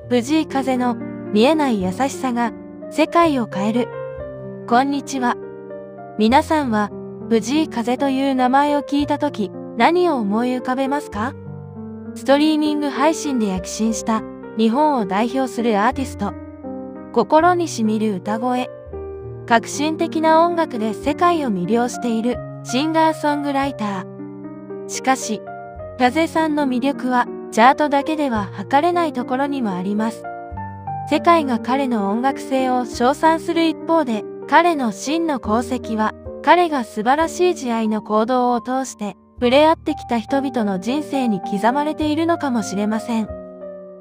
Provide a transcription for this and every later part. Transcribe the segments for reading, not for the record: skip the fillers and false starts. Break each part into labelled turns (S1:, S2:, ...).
S1: 藤井風の見えない優しさが世界を変える。こんにちは。皆さんは藤井風という名前を聞いたとき何を思い浮かべますか？ストリーミング配信で躍進した日本を代表するアーティスト。心にしみる歌声。革新的な音楽で世界を魅了しているシンガーソングライター。しかし、風さんの魅力はチャートだけでは測れないところにもあります。世界が彼の音楽性を称賛する一方で、彼の真の功績は、彼が素晴らしい慈愛の行動を通して、触れ合ってきた人々の人生に刻まれているのかもしれません。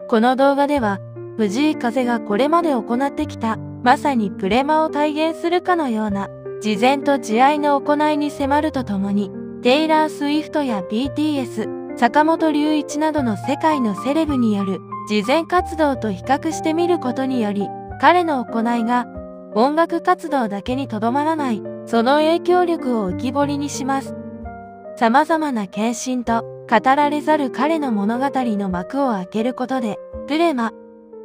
S1: この動画では、藤井風がこれまで行ってきた、まさにプレマを体現するかのような、慈善と慈愛の行いに迫るとともに、テイラー・スウィフトや BTS、坂本龍一などの世界のセレブによる慈善活動と比較してみることにより、彼の行いが音楽活動だけにとどまらない、その影響力を浮き彫りにします。様々な献身と語られざる彼の物語の幕を開けることで、プレマ、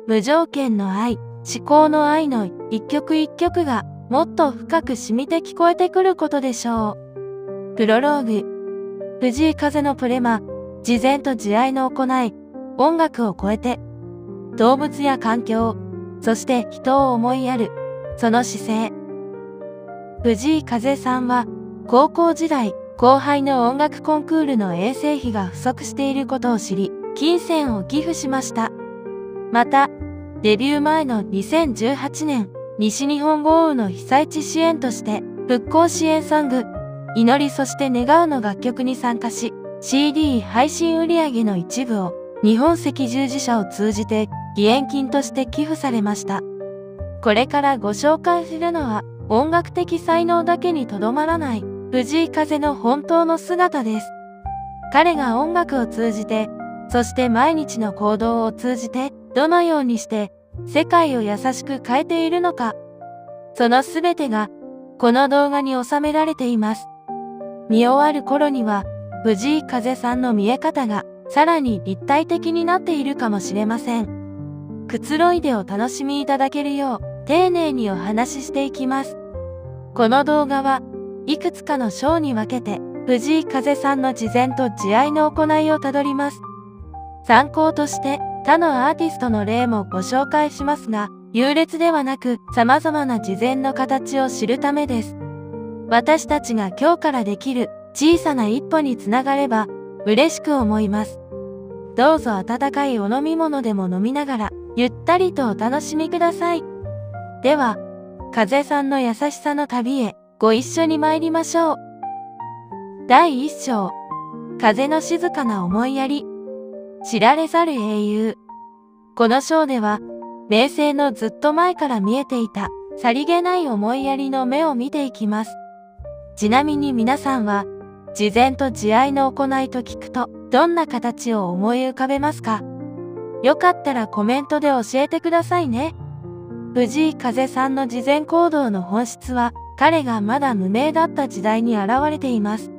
S1: 無条件の愛、至高の愛の一曲一曲がもっと深く染みて聞こえてくることでしょう。プロローグ。藤井風のプレマ、慈善と慈愛の行い、音楽を超えて、動物や環境、そして人を思いやる、その姿勢。藤井風さんは、高校時代、後輩の音楽コンクールの遠征費が不足していることを知り、金銭を寄付しました。また、デビュー前の2018年、西日本豪雨の被災地支援として、復興支援ソング、祈りそして願うの楽曲に参加し、CD 配信売上の一部を日本赤十字社を通じて義援金として寄付されました。これからご紹介するのは音楽的才能だけにとどまらない藤井風の本当の姿です。彼が音楽を通じて、そして毎日の行動を通じてどのようにして世界を優しく変えているのか。そのすべてがこの動画に収められています。見終わる頃には藤井風さんの見え方がさらに立体的になっているかもしれません。くつろいでお楽しみいただけるよう丁寧にお話ししていきます。この動画はいくつかの章に分けて藤井風さんの慈善と慈愛の行いをたどります。参考として他のアーティストの例もご紹介しますが、優劣ではなく様々な慈善の形を知るためです。私たちが今日からできる小さな一歩につながれば嬉しく思います。どうぞ温かいお飲み物でも飲みながらゆったりとお楽しみください。では、風さんの優しさの旅へご一緒に参りましょう。第一章、風の静かな思いやり。知られざる英雄。この章では、名声のずっと前から見えていたさりげない思いやりの目を見ていきます。ちなみに皆さんは、慈善と慈愛の行いと聞くと、どんな形を思い浮かべますか？よかったらコメントで教えてくださいね。藤井風さんの慈善行動の本質は、彼がまだ無名だった時代に現れています。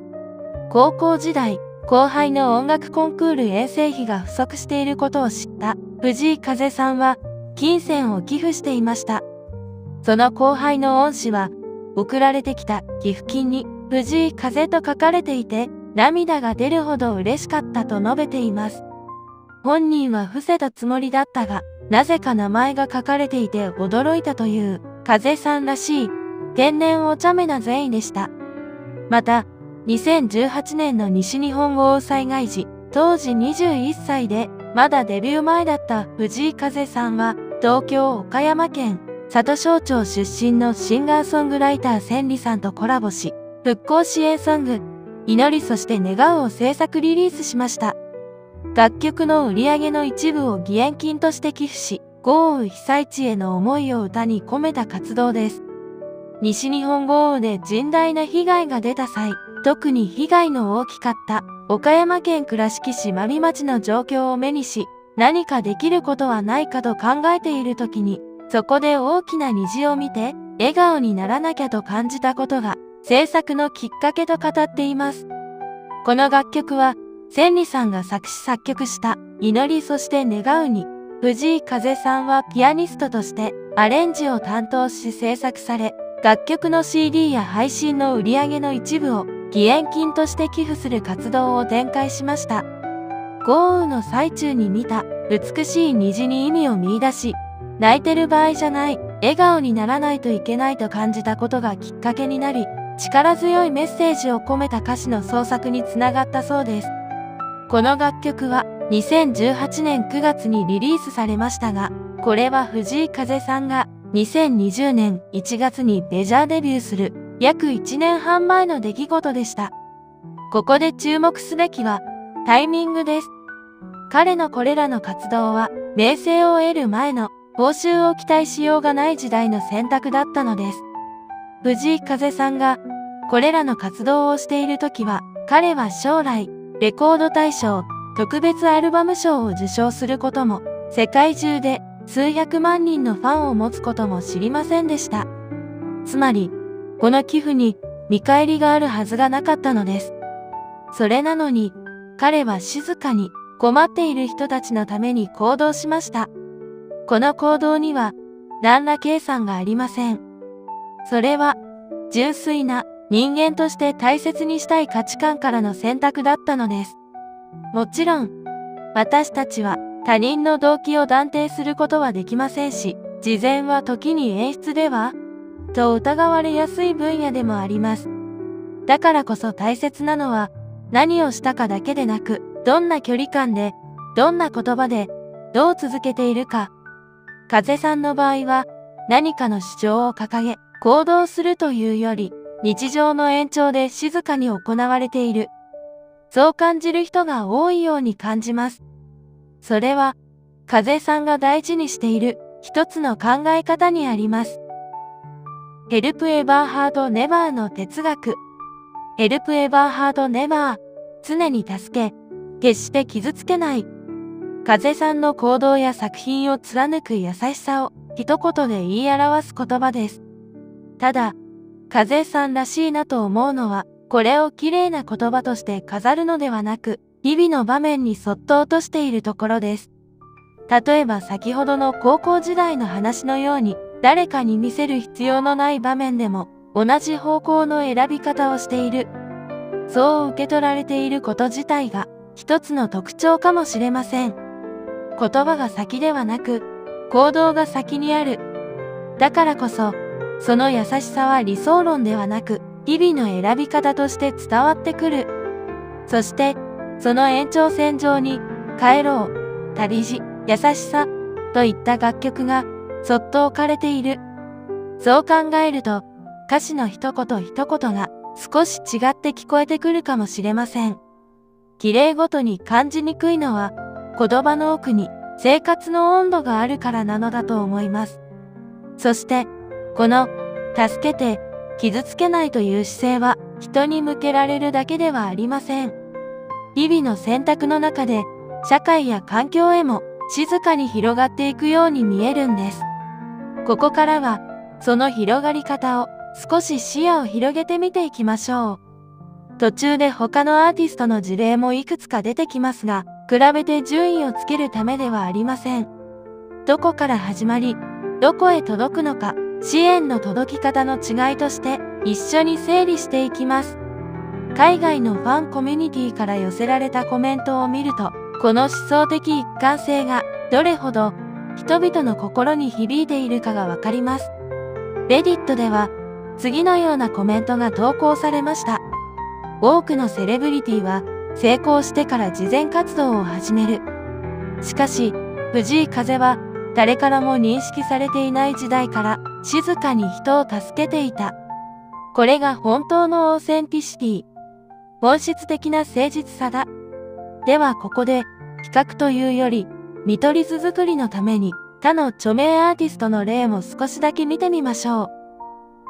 S1: 高校時代、後輩の音楽コンクール遠征費が不足していることを知った藤井風さんは、金銭を寄付していました。その後輩の恩師は、送られてきた寄付金に藤井風と書かれていて、涙が出るほど嬉しかったと述べています。本人は伏せたつもりだったが、なぜか名前が書かれていて驚いたという、風さんらしい、天然お茶目な善意でした。また、2018年の西日本豪雨災害時、当時21歳で、まだデビュー前だった藤井風さんは、東京岡山県、里庄町出身のシンガーソングライター千里さんとコラボし、復興支援ソング、祈りそして願うを制作リリースしました。楽曲の売り上げの一部を義援金として寄付し、豪雨被災地への思いを歌に込めた活動です。西日本豪雨で甚大な被害が出た際、特に被害の大きかった岡山県倉敷市真備町の状況を目にし、何かできることはないかと考えている時に、そこで大きな虹を見て、笑顔にならなきゃと感じたことが、制作のきっかけと語っています。この楽曲は、千里さんが作詞作曲した、祈りそして願うに、藤井風さんはピアニストとしてアレンジを担当し制作され、楽曲の CD や配信の売り上げの一部を義援金として寄付する活動を展開しました。豪雨の最中に見た美しい虹に意味を見出し、泣いてる場合じゃない、笑顔にならないといけないと感じたことがきっかけになり、力強いメッセージを込めた歌詞の創作につながったそうです。この楽曲は2018年9月にリリースされましたが、これは藤井風さんが2020年1月にメジャーデビューする約1年半前の出来事でした。ここで注目すべきはタイミングです。彼のこれらの活動は名声を得る前の報酬を期待しようがない時代の選択だったのです。藤井風さんがこれらの活動をしている時は、彼は将来レコード大賞特別アルバム賞を受賞することも、世界中で数百万人のファンを持つことも知りませんでした。つまり、この寄付に見返りがあるはずがなかったのです。それなのに、彼は静かに困っている人たちのために行動しました。この行動には何ら計算がありません。それは純粋な人間として大切にしたい価値観からの選択だったのです。もちろん、私たちは他人の動機を断定することはできませんし、慈善は時に演出ではと疑われやすい分野でもあります。だからこそ大切なのは、何をしたかだけでなく、どんな距離感で、どんな言葉で、どう続けているか。風さんの場合は、何かの主張を掲げ、行動するというより、日常の延長で静かに行われている。そう感じる人が多いように感じます。それは、風さんが大事にしている一つの考え方にあります。Help Ever Hurt Never の哲学。Help Ever Hurt Never。常に助け、決して傷つけない。風さんの行動や作品を貫く優しさを一言で言い表す言葉です。ただ、風さんらしいなと思うのは、これを綺麗な言葉として飾るのではなく、日々の場面にそっと落としているところです。例えば先ほどの高校時代の話のように、誰かに見せる必要のない場面でも、同じ方向の選び方をしている。そう受け取られていること自体が、一つの特徴かもしれません。言葉が先ではなく、行動が先にある。だからこそ、その優しさは理想論ではなく、日々の選び方として伝わってくる。そして、その延長線上に、帰ろう、旅路、優しさ、といった楽曲が、そっと置かれている。そう考えると、歌詞の一言一言が、少し違って聞こえてくるかもしれません。綺麗ごとに感じにくいのは、言葉の奥に生活の温度があるからなのだと思います。そして、この、助けて、傷つけないという姿勢は、人に向けられるだけではありません。日々の選択の中で、社会や環境へも静かに広がっていくように見えるんです。ここからは、その広がり方を少し視野を広げてみていきましょう。途中で他のアーティストの事例もいくつか出てきますが、比べて順位をつけるためではありません。どこから始まり、どこへ届くのか、支援の届き方の違いとして一緒に整理していきます。海外のファンコミュニティから寄せられたコメントを見ると、この思想的一貫性がどれほど人々の心に響いているかがわかります。レディットでは次のようなコメントが投稿されました。多くのセレブリティは成功してから慈善活動を始める。しかし、藤井風は誰からも認識されていない時代から静かに人を助けていた。これが本当のオーセンティシティ。本質的な誠実さだ。ではここで、比較というより、見取り図作りのために他の著名アーティストの例も少しだけ見てみましょう。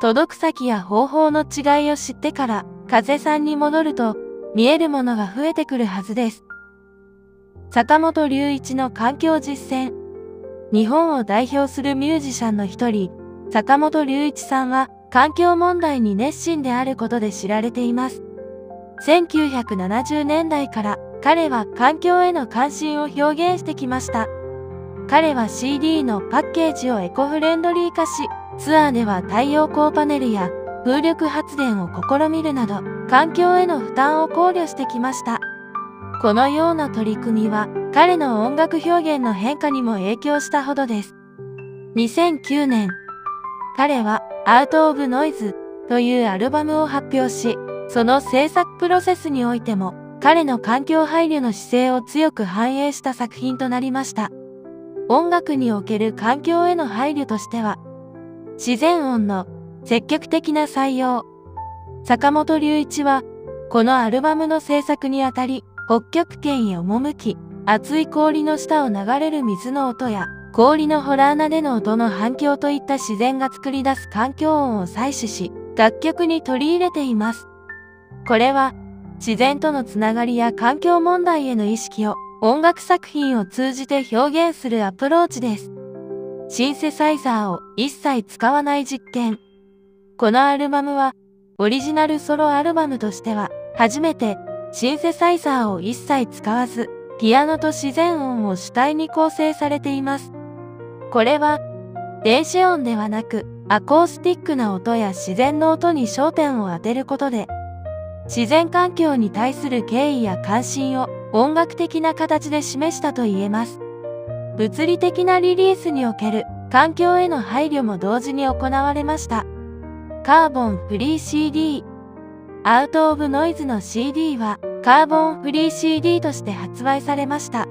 S1: 届く先や方法の違いを知ってから、風さんに戻ると、見えるものが増えてくるはずです。坂本龍一の環境実践。日本を代表するミュージシャンの一人、坂本龍一さんは環境問題に熱心であることで知られています。1970年代から彼は環境への関心を表現してきました。彼は CD のパッケージをエコフレンドリー化し、ツアーでは太陽光パネルや風力発電を試みるなど、環境への負担を考慮してきました。このような取り組みは、彼の音楽表現の変化にも影響したほどです。2009年、彼は Out of Noise というアルバムを発表し、その制作プロセスにおいても、彼の環境配慮の姿勢を強く反映した作品となりました。音楽における環境への配慮としては、自然音の積極的な採用。坂本龍一は、このアルバムの制作にあたり、北極圏へ赴き、熱い氷の下を流れる水の音や、氷の洞穴での音の反響といった自然が作り出す環境音を採取し、楽曲に取り入れています。これは、自然とのつながりや環境問題への意識を音楽作品を通じて表現するアプローチです。シンセサイザーを一切使わない実験。このアルバムは、オリジナルソロアルバムとしては、初めてシンセサイザーを一切使わず、ピアノと自然音を主体に構成されています。これは、電子音ではなく、アコースティックな音や自然の音に焦点を当てることで、自然環境に対する敬意や関心を音楽的な形で示したと言えます。物理的なリリースにおける環境への配慮も同時に行われました。カーボンフリー CD。アウトオブノイズの CD はカーボンフリー CD として発売されました。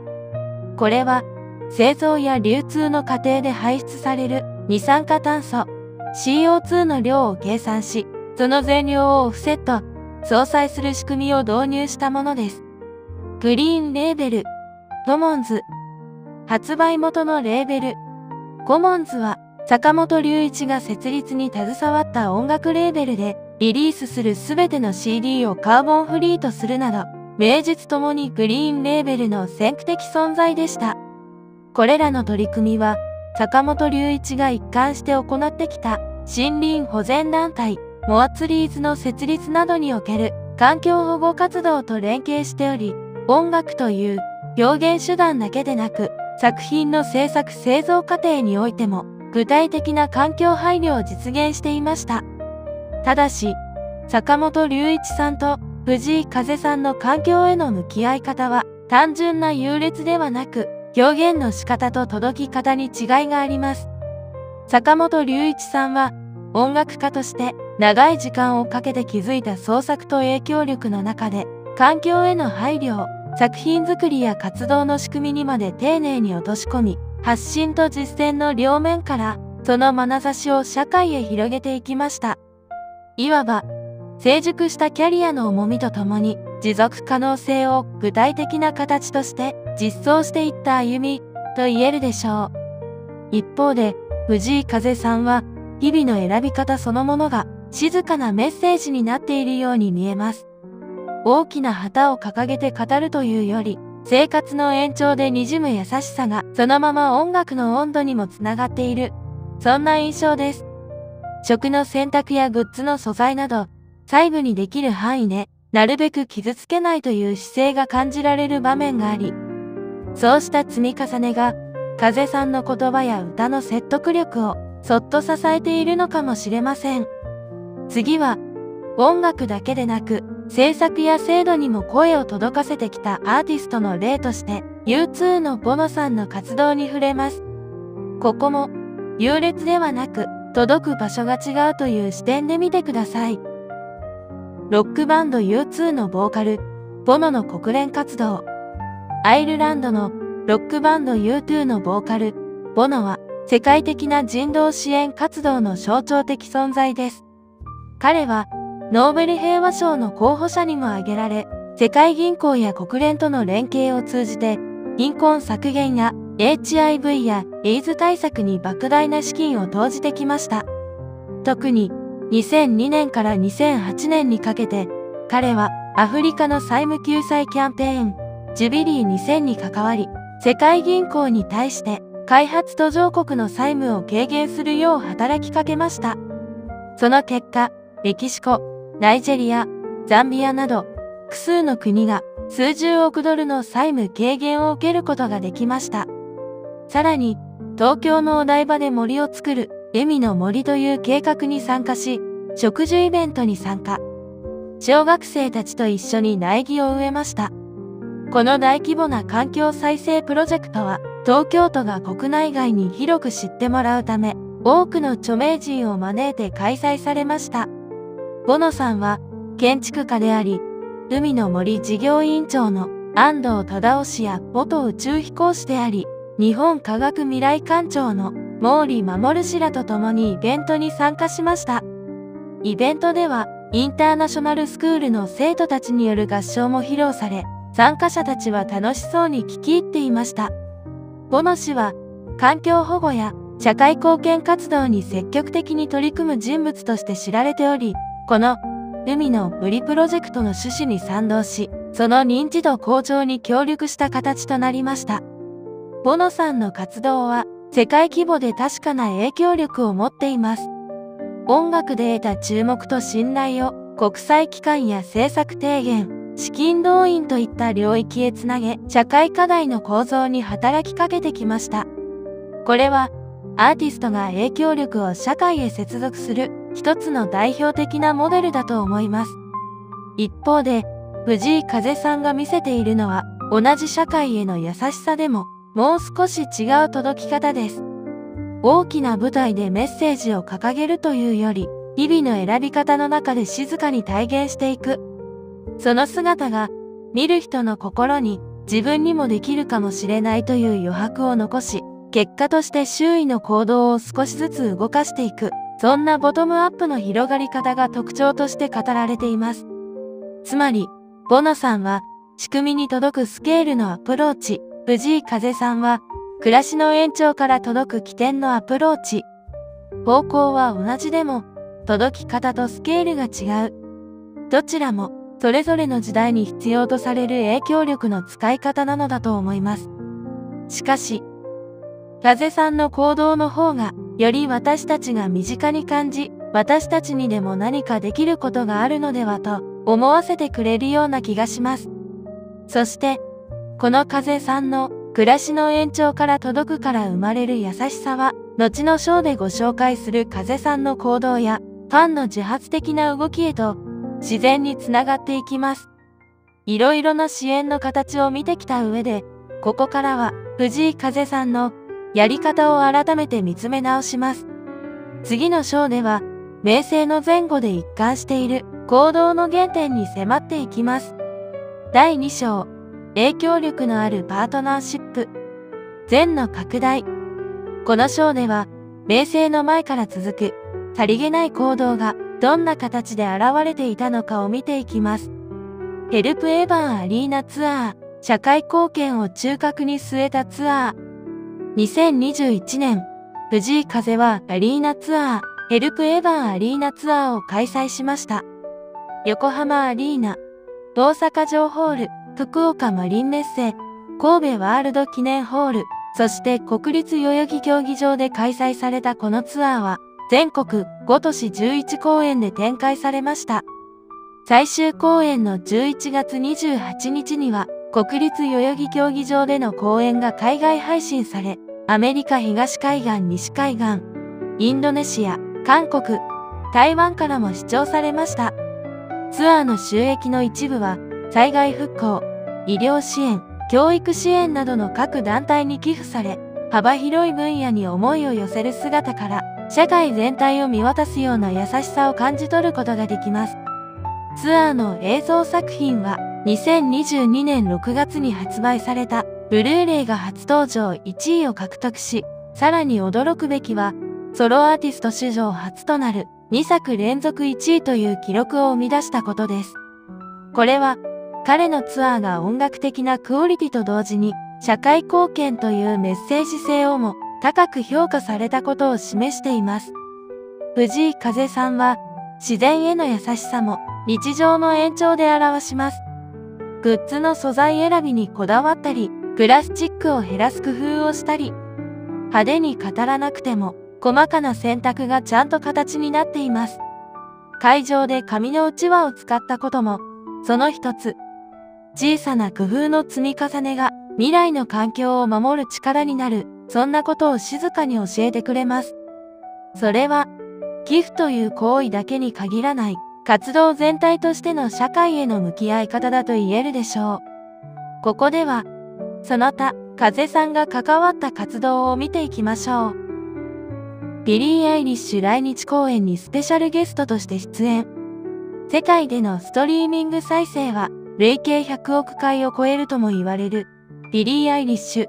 S1: これは製造や流通の過程で排出される二酸化炭素 CO2 の量を計算し、その全量をオフセット、相殺する仕組みを導入したものです。グリーンレーベル、コモンズ。発売元のレーベル、コモンズは坂本龍一が設立に携わった音楽レーベルで、リリースするすべての CD をカーボンフリーとするなど、名実ともにグリーンレーベルの先駆的存在でした。これらの取り組みは、坂本龍一が一貫して行ってきた森林保全団体、モアツリーズの設立などにおける環境保護活動と連携しており、音楽という表現手段だけでなく、作品の制作製造過程においても、具体的な環境配慮を実現していました。ただし、坂本龍一さんと藤井風さんの環境への向き合い方は、単純な優劣ではなく、表現の仕方と届き方に違いがあります。坂本龍一さんは、音楽家として長い時間をかけて築いた創作と影響力の中で、環境への配慮を作品作りや活動の仕組みにまで丁寧に落とし込み、発信と実践の両面から、その眼差しを社会へ広げていきました。いわば、成熟したキャリアの重みとともに、持続可能性を具体的な形として実装していった歩みと言えるでしょう。一方で、藤井風さんは、日々の選び方そのものが静かなメッセージになっているように見えます。大きな旗を掲げて語るというより、生活の延長で滲む優しさがそのまま音楽の温度にもつながっている。そんな印象です。食の選択やグッズの素材など、細部にできる範囲で、なるべく傷つけないという姿勢が感じられる場面があり、そうした積み重ねが、風さんの言葉や歌の説得力をそっと支えているのかもしれません。次は、音楽だけでなく、制作や制度にも声を届かせてきたアーティストの例として、U2 のボノさんの活動に触れます。ここも、優劣ではなく、届く場所が違うという視点で見てください。ロックバンド U2 のボーカル、ボノの国連活動。アイルランドのロックバンド U2 のボーカル、ボノは世界的な人道支援活動の象徴的存在です。彼はノーベル平和賞の候補者にも挙げられ、世界銀行や国連との連携を通じて、貧困削減や HIV やエイズ対策に莫大な資金を投じてきました。特に2002年から2008年にかけて、彼はアフリカの債務救済キャンペーン、ジュビリー2000に関わり、世界銀行に対して開発途上国の債務を軽減するよう働きかけました。その結果、メキシコ、ナイジェリア、ザンビアなど、複数の国が数十億ドルの債務軽減を受けることができました。さらに、東京のお台場で森を作る、海の森という計画に参加し、植樹イベントに参加。小学生たちと一緒に苗木を植えました。この大規模な環境再生プロジェクトは、東京都が国内外に広く知ってもらうため、多くの著名人を招いて開催されました。ボノさんは、建築家であり、海の森事業委員長の安藤忠雄氏や元宇宙飛行士であり、日本科学未来館長の毛利守氏らと共にイベントに参加しました。イベントでは、インターナショナルスクールの生徒たちによる合唱も披露され、参加者たちは楽しそうに聞き入っていました。ボノ氏は、環境保護や社会貢献活動に積極的に取り組む人物として知られており、この海の森プロジェクトの趣旨に賛同し、その認知度向上に協力した形となりました。ボノさんの活動は世界規模で確かな影響力を持っています。音楽で得た注目と信頼を国際機関や政策提言、資金動員といった領域へつなげ、社会課題の構造に働きかけてきました。これはアーティストが影響力を社会へ接続する一つの代表的なモデルだと思います。一方で、藤井風さんが見せているのは同じ社会への優しさでももう少し違う届き方です。大きな舞台でメッセージを掲げるというより、日々の選び方の中で静かに体現していく。その姿が見る人の心に自分にもできるかもしれないという余白を残し、結果として周囲の行動を少しずつ動かしていく。そんなボトムアップの広がり方が特徴として語られています。つまり、ボノさんは仕組みに届くスケールのアプローチ、藤井風さんは暮らしの延長から届く起点のアプローチ。方向は同じでも、届き方とスケールが違う。どちらも、それぞれの時代に必要とされる影響力の使い方なのだと思います。しかし、風さんの行動の方が、より私たちが身近に感じ、私たちにでも何かできることがあるのではと思わせてくれるような気がします。そして、この風さんの暮らしの延長から届くから生まれる優しさは、後の章でご紹介する風さんの行動や、ファンの自発的な動きへと、自然につながっていきます。いろいろな支援の形を見てきた上で、ここからは藤井風さんのやり方を改めて見つめ直します。次の章では、名声の前後で一貫している行動の原点に迫っていきます。第2章、影響力のあるパートナーシップ。善の拡大。この章では、名声の前から続く、さりげない行動がどんな形で現れていたのかを見ていきます。ヘルプエヴァンアリーナツアー、社会貢献を中核に据えたツアー。2021年、藤井風はアリーナツアー、ヘルプエヴァンアリーナツアーを開催しました。横浜アリーナ、大阪城ホール、福岡マリンメッセ、神戸ワールド記念ホール、そして国立代々木競技場で開催されたこのツアーは、全国5都市11公演で展開されました。最終公演の11月28日には、国立代々木競技場での公演が海外配信され、アメリカ東海岸、西海岸、インドネシア、韓国、台湾からも視聴されました。ツアーの収益の一部は、災害復興、医療支援、教育支援などの各団体に寄付され、幅広い分野に思いを寄せる姿から、社会全体を見渡すような優しさを感じ取ることができます。ツアーの映像作品は、2022年6月に発売されたブルーレイが初登場1位を獲得し、さらに驚くべきは、ソロアーティスト史上初となる2作連続1位という記録を生み出したことです。これは、彼のツアーが音楽的なクオリティと同時に、社会貢献というメッセージ性をも高く評価されたことを示しています。藤井風さんは、自然への優しさも日常の延長で表します。グッズの素材選びにこだわったり、プラスチックを減らす工夫をしたり、派手に語らなくても、細かな選択がちゃんと形になっています。会場で紙のうちわを使ったことも、その一つ。小さな工夫の積み重ねが未来の環境を守る力になる、そんなことを静かに教えてくれます。それは、寄付という行為だけに限らない、活動全体としての社会への向き合い方だと言えるでしょう。ここでは、その他、風さんが関わった活動を見ていきましょう。ビリー・アイリッシュ来日公演にスペシャルゲストとして出演。世界でのストリーミング再生は累計100億回を超えるとも言われるビリー・アイリッシュ。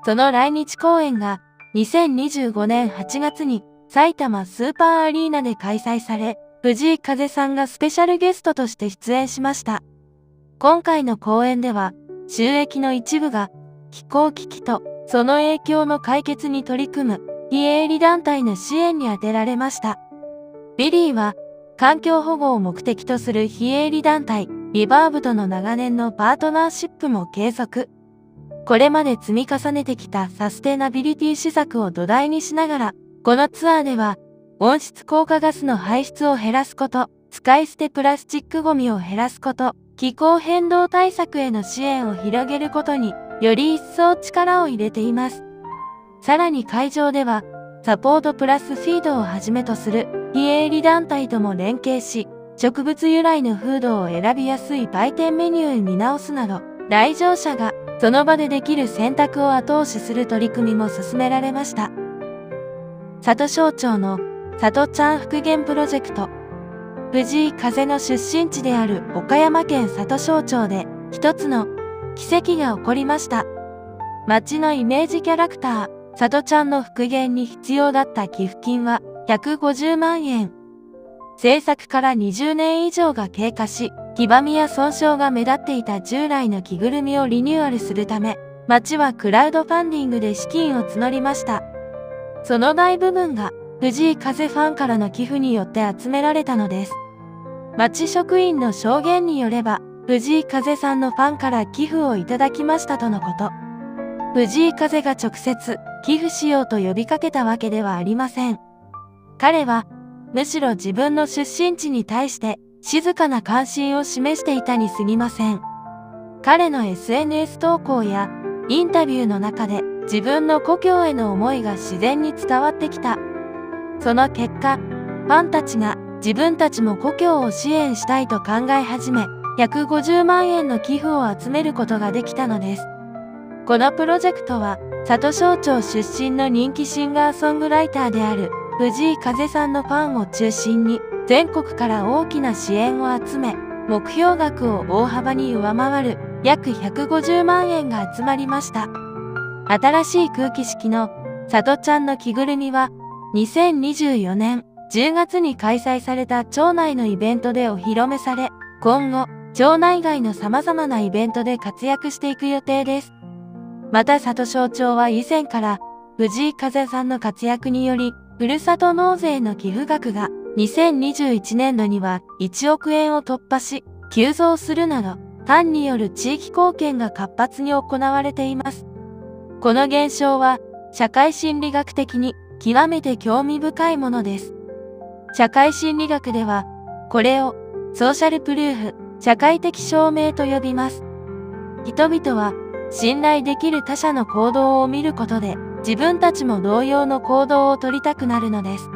S1: その来日公演が2025年8月に埼玉スーパーアリーナで開催され、藤井風さんがスペシャルゲストとして出演しました。今回の公演では収益の一部が気候危機とその影響の解決に取り組む非営利団体の支援に充てられました。ビリーは環境保護を目的とする非営利団体リバーブとの長年のパートナーシップも継続。これまで積み重ねてきたサステナビリティ施策を土台にしながら、このツアーでは温室効果ガスの排出を減らすこと、使い捨てプラスチックごみを減らすこと、気候変動対策への支援を広げることにより一層力を入れています。さらに会場では、サポートプラスフィードをはじめとする非営利団体とも連携し、植物由来のフードを選びやすい売店メニューに見直すなど、来場者がその場でできる選択を後押しする取り組みも進められました。里庄町の里ちゃん復元プロジェクト。藤井風の出身地である岡山県里庄町で一つの奇跡が起こりました。町のイメージキャラクター、里ちゃんの復元に必要だった寄付金は150万円。制作から20年以上が経過し、黄ばみや損傷が目立っていた従来の着ぐるみをリニューアルするため、町はクラウドファンディングで資金を募りました。その大部分が藤井風ファンからの寄付によって集められたのです。町職員の証言によれば、藤井風さんのファンから寄付をいただきましたとのこと。藤井風が直接寄付しようと呼びかけたわけではありません。彼は、むしろ自分の出身地に対して静かな関心を示していたに過ぎません。彼の SNS 投稿やインタビューの中で自分の故郷への思いが自然に伝わってきた。その結果、ファンたちが自分たちも故郷を支援したいと考え始め、150万円の寄付を集めることができたのです。このプロジェクトは、里庄町出身の人気シンガーソングライターである藤井風さんのファンを中心に、全国から大きな支援を集め、目標額を大幅に上回る約150万円が集まりました。新しい空気式の里ちゃんの着ぐるみは、2024年10月に開催された町内のイベントでお披露目され、今後、町内外の様々なイベントで活躍していく予定です。また里庄町は以前から藤井風さんの活躍により、ふるさと納税の寄付額が2021年度には1億円を突破し、急増するなど、ファンによる地域貢献が活発に行われています。この現象は、社会心理学的に極めて興味深いものです。社会心理学では、これをソーシャルプルーフ、社会的証明と呼びます。人々は、信頼できる他者の行動を見ることで、自分たちも同様の行動を取りたくなるのです。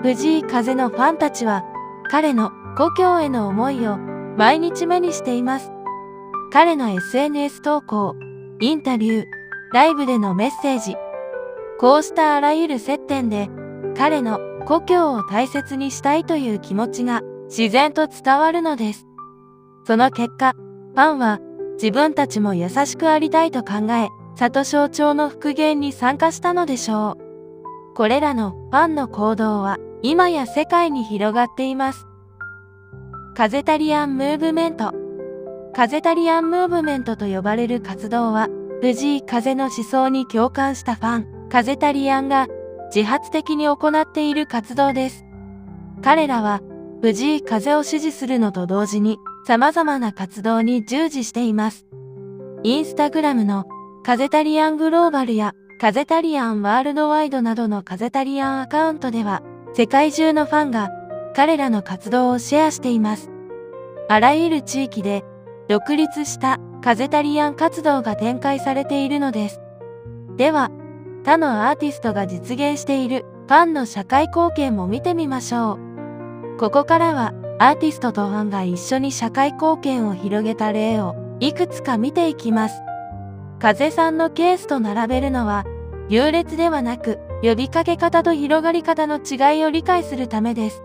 S1: 藤井風のファンたちは、彼の故郷への思いを毎日目にしています。彼の SNS 投稿、インタビュー、ライブでのメッセージ。こうしたあらゆる接点で、彼の故郷を大切にしたいという気持ちが自然と伝わるのです。その結果、ファンは自分たちも優しくありたいと考え、里庄町の復元に参加したのでしょう。これらのファンの行動は今や世界に広がっています。風タリアンムーブメント。風タリアンムーブメントと呼ばれる活動は、藤井風の思想に共感したファン、風タリアンが自発的に行っている活動です。彼らは藤井風を支持するのと同時に様々な活動に従事しています。インスタグラムの風タリアングローバルや風タリアンワールドワイドなどの風タリアンアカウントでは、世界中のファンが彼らの活動をシェアしています。あらゆる地域で独立した風タリアン活動が展開されているのです。では、他のアーティストが実現しているファンの社会貢献も見てみましょう。ここからはアーティストとファンが一緒に社会貢献を広げた例をいくつか見ていきます。風さんのケースと並べるのは優劣ではなく呼びかけ方と広がり方の違いを理解するためです。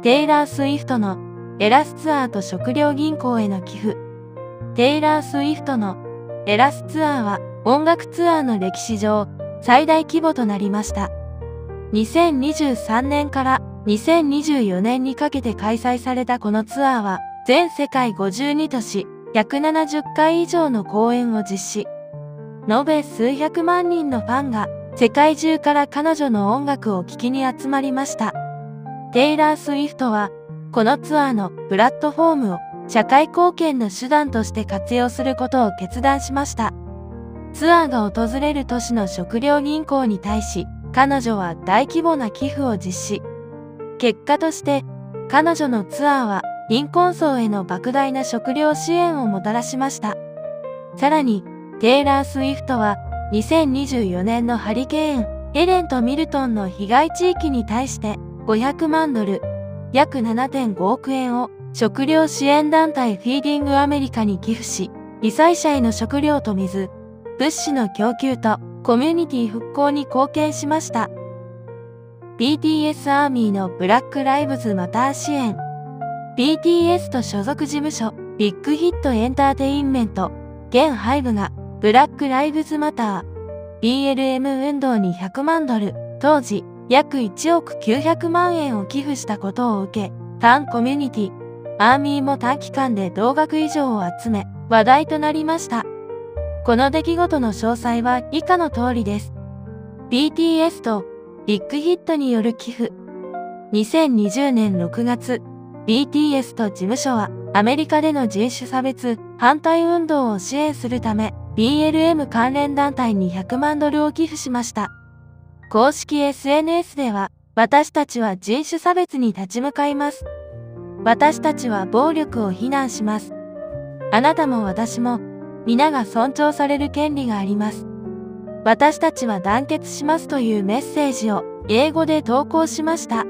S1: テイラー・スウィフトのエラスツアーと食料銀行への寄付。テイラー・スウィフトのエラスツアーは音楽ツアーの歴史上最大規模となりました。2023年から2024年にかけて開催されたこのツアーは全世界52都市170回以上の公演を実施。延べ数百万人のファンが世界中から彼女の音楽を聴きに集まりました。テイラー・スウィフトはこのツアーのプラットフォームを社会貢献の手段として活用することを決断しました。ツアーが訪れる都市の食料銀行に対し、彼女は大規模な寄付を実施。結果として、彼女のツアーは貧困層への莫大な食料支援をもたらしました。さらに、テイラー・スウィフトは2024年のハリケーン、エレンとミルトンの被害地域に対して500万ドル、約 7.5 億円を食料支援団体フィーディングアメリカに寄付し、被災者への食料と水、物資の供給とコミュニティ復興に貢献しました。BTS アーミーのブラックライブズマター支援。BTS と所属事務所、ビッグヒットエンターテインメント、現ハイブがブラックライブズマター、BLM 運動に100万ドル、当時約1億900万円を寄付したことを受け、ファンコミュニティ、アーミーも短期間で同額以上を集め、話題となりました。この出来事の詳細は以下の通りです。BTS とビッグヒットによる寄付。2020年6月、BTS と事務所はアメリカでの人種差別反対運動を支援するため BLM 関連団体に100万ドルを寄付しました。公式 SNS では、私たちは人種差別に立ち向かいます。私たちは暴力を非難します。あなたも私も、皆が尊重される権利があります。私たちは団結しますというメッセージを英語で投稿しました。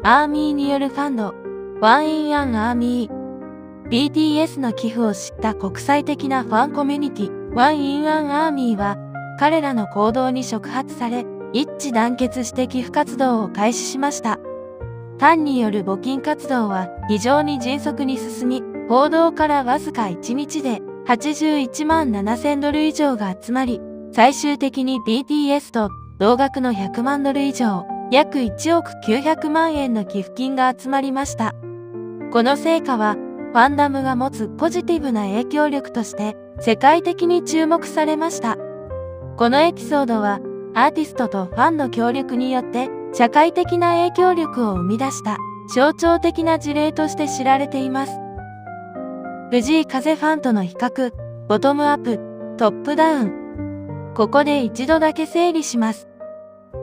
S1: アーミーによるファンド、One in an Army。BTS の寄付を知った国際的なファンコミュニティ、One in an Army は、彼らの行動に触発され、一致団結して寄付活動を開始しました。ファンによる募金活動は非常に迅速に進み、報道からわずか1日で81万7000ドル以上が集まり、最終的に BTS と同額の100万ドル以上、約1億900万円の寄付金が集まりました。この成果は、ファンダムが持つポジティブな影響力として世界的に注目されました。このエピソードは、アーティストとファンの協力によって社会的な影響力を生み出した象徴的な事例として知られています。藤井風ファンとの比較、ボトムアップ、トップダウン。ここで一度だけ整理します。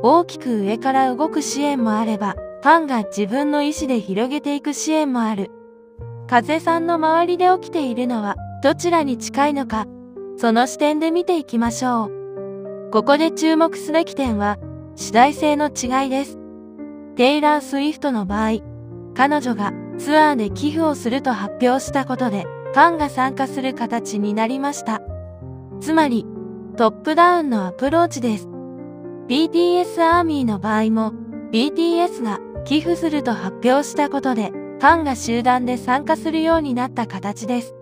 S1: 大きく上から動く支援もあれば、ファンが自分の意思で広げていく支援もある。風さんの周りで起きているのはどちらに近いのか、その視点で見ていきましょう。ここで注目すべき点は、主題性の違いです。テイラー・スウィフトの場合、彼女がツアーで寄付をすると発表したことで、ファンが参加する形になりました。つまり、トップダウンのアプローチです。BTS アーミーの場合も、BTS が寄付すると発表したことで、ファンが集団で参加するようになった形です。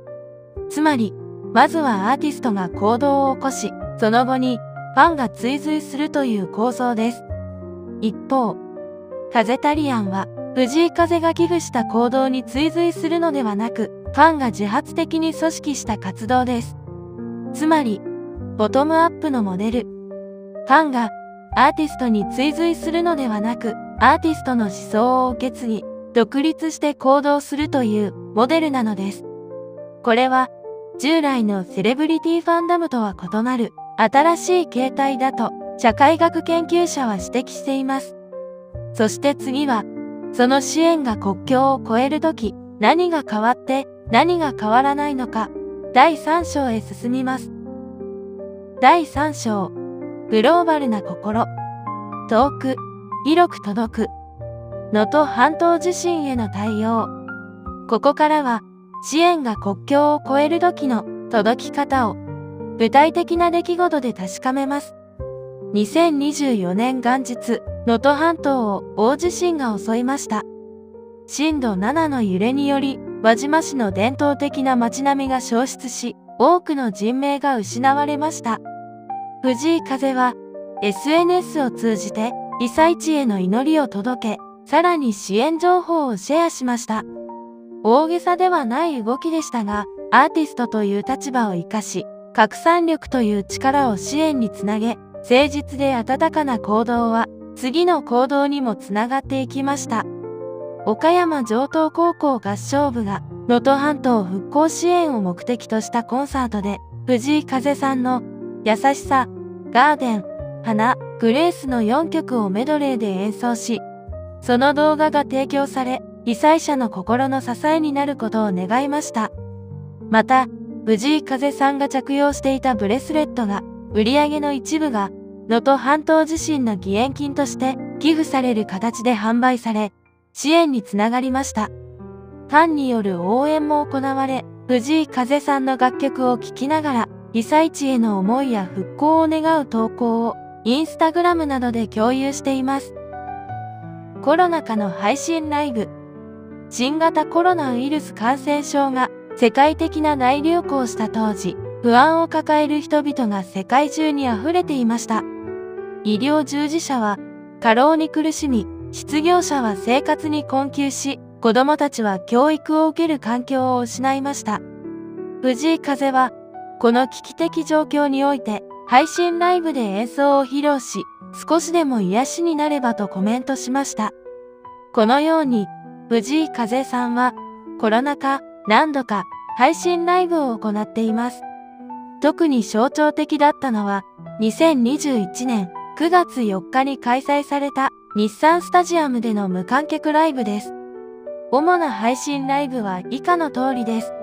S1: つまり、まずはアーティストが行動を起こし、その後に、ファンが追随するという構造です。一方、風タリアンは、藤井風が寄付した行動に追随するのではなく、ファンが自発的に組織した活動です。つまり、ボトムアップのモデル。ファンがアーティストに追随するのではなく、アーティストの思想を受け継ぎ、独立して行動するというモデルなのです。これは、従来のセレブリティファンダムとは異なる、新しい形態だと社会学研究者は指摘しています。そして次は、その支援が国境を越えるとき、何が変わって何が変わらないのか、第3章へ進みます。第3章、グローバルな心。遠く、広く届く。能登半島地震への対応。ここからは、支援が国境を越える時の届き方を、具体的な出来事で確かめます。2024年元日、能登半島を大地震が襲いました。震度7の揺れにより、輪島市の伝統的な街並みが消失し、多くの人命が失われました。藤井風は、SNS を通じて、被災地への祈りを届け、さらに支援情報をシェアしました。大げさではない動きでしたが、アーティストという立場を生かし、拡散力という力を支援につなげ、誠実で温かな行動は、次の行動にもつながっていきました。岡山城東高校合唱部が、能登半島復興支援を目的としたコンサートで、藤井風さんの、優しさ、ガーデン、花、グレースの4曲をメドレーで演奏し、その動画が提供され、被災者の心の支えになることを願いました。また、藤井風さんが着用していたブレスレットが、売り上げの一部が、能登半島地震の義援金として寄付される形で販売され、支援につながりました。ファンによる応援も行われ、藤井風さんの楽曲を聴きながら、被災地への思いや復興を願う投稿を、インスタグラムなどで共有しています。コロナ禍の配信ライブ。新型コロナウイルス感染症が世界的な大流行した当時、不安を抱える人々が世界中に溢れていました。医療従事者は過労に苦しみ、失業者は生活に困窮し、子供たちは教育を受ける環境を失いました。藤井風は、この危機的状況において、配信ライブで演奏を披露し、少しでも癒しになればとコメントしました。このように、藤井風さんは、コロナ禍、何度か配信ライブを行っています。特に象徴的だったのは、2021年9月4日に開催された日産スタジアムでの無観客ライブです。主な配信ライブは以下の通りです。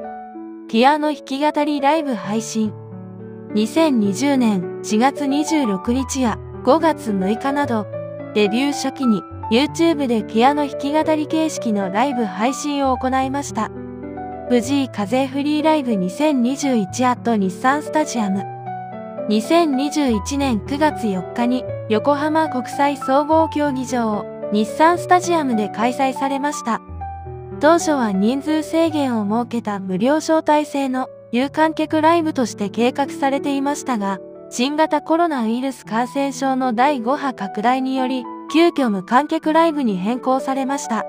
S1: ピアノ弾き語りライブ配信。2020年4月26日や5月6日など、デビュー初期に YouTube でピアノ弾き語り形式のライブ配信を行いました。藤井風フリーライブ2021 at 日産スタジアム。2021年9月4日に横浜国際総合競技場日産スタジアムで開催されました。当初は人数制限を設けた無料招待制の有観客ライブとして計画されていましたが、新型コロナウイルス感染症の第5波拡大により、急遽無観客ライブに変更されました。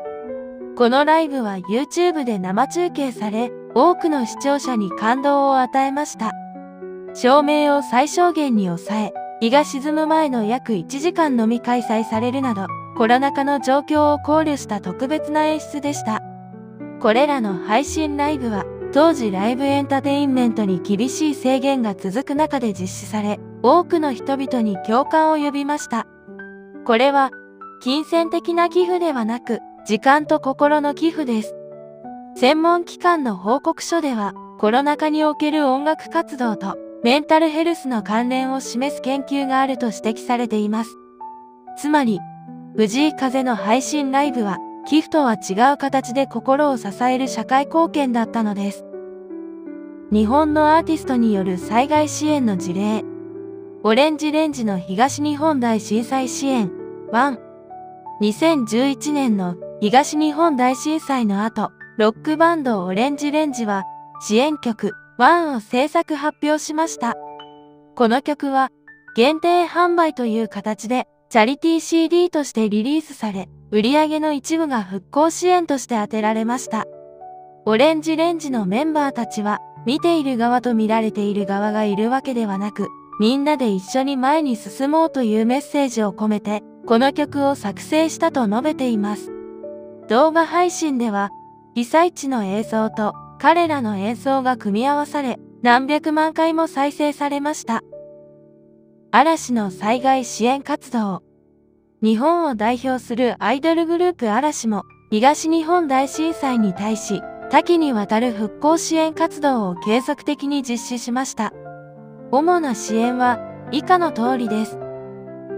S1: このライブは YouTube で生中継され、多くの視聴者に感動を与えました。照明を最小限に抑え、日が沈む前の約1時間のみ開催されるなど、コロナ禍の状況を考慮した特別な演出でした。これらの配信ライブは、当時ライブエンターテインメントに厳しい制限が続く中で実施され、多くの人々に共感を呼びました。これは、金銭的な寄付ではなく、時間と心の寄付です。専門機関の報告書では、コロナ禍における音楽活動とメンタルヘルスの関連を示す研究があると指摘されています。つまり、藤井風の配信ライブは、寄付とは違う形で心を支える社会貢献だったのです。日本のアーティストによる災害支援の事例。オレンジレンジの東日本大震災支援1。2011年の東日本大震災の後、ロックバンドオレンジレンジは支援曲1を制作発表しました。この曲は限定販売という形でチャリティー CD としてリリースされ、売上の一部が復興支援として充てられました。オレンジレンジのメンバーたちは、見ている側と見られている側がいるわけではなく、みんなで一緒に前に進もうというメッセージを込めて、この曲を作成したと述べています。動画配信では、被災地の映像と彼らの演奏が組み合わされ、何百万回も再生されました。嵐の災害支援活動。日本を代表するアイドルグループ嵐も、東日本大震災に対し、多岐にわたる復興支援活動を継続的に実施しました。主な支援は以下の通りです。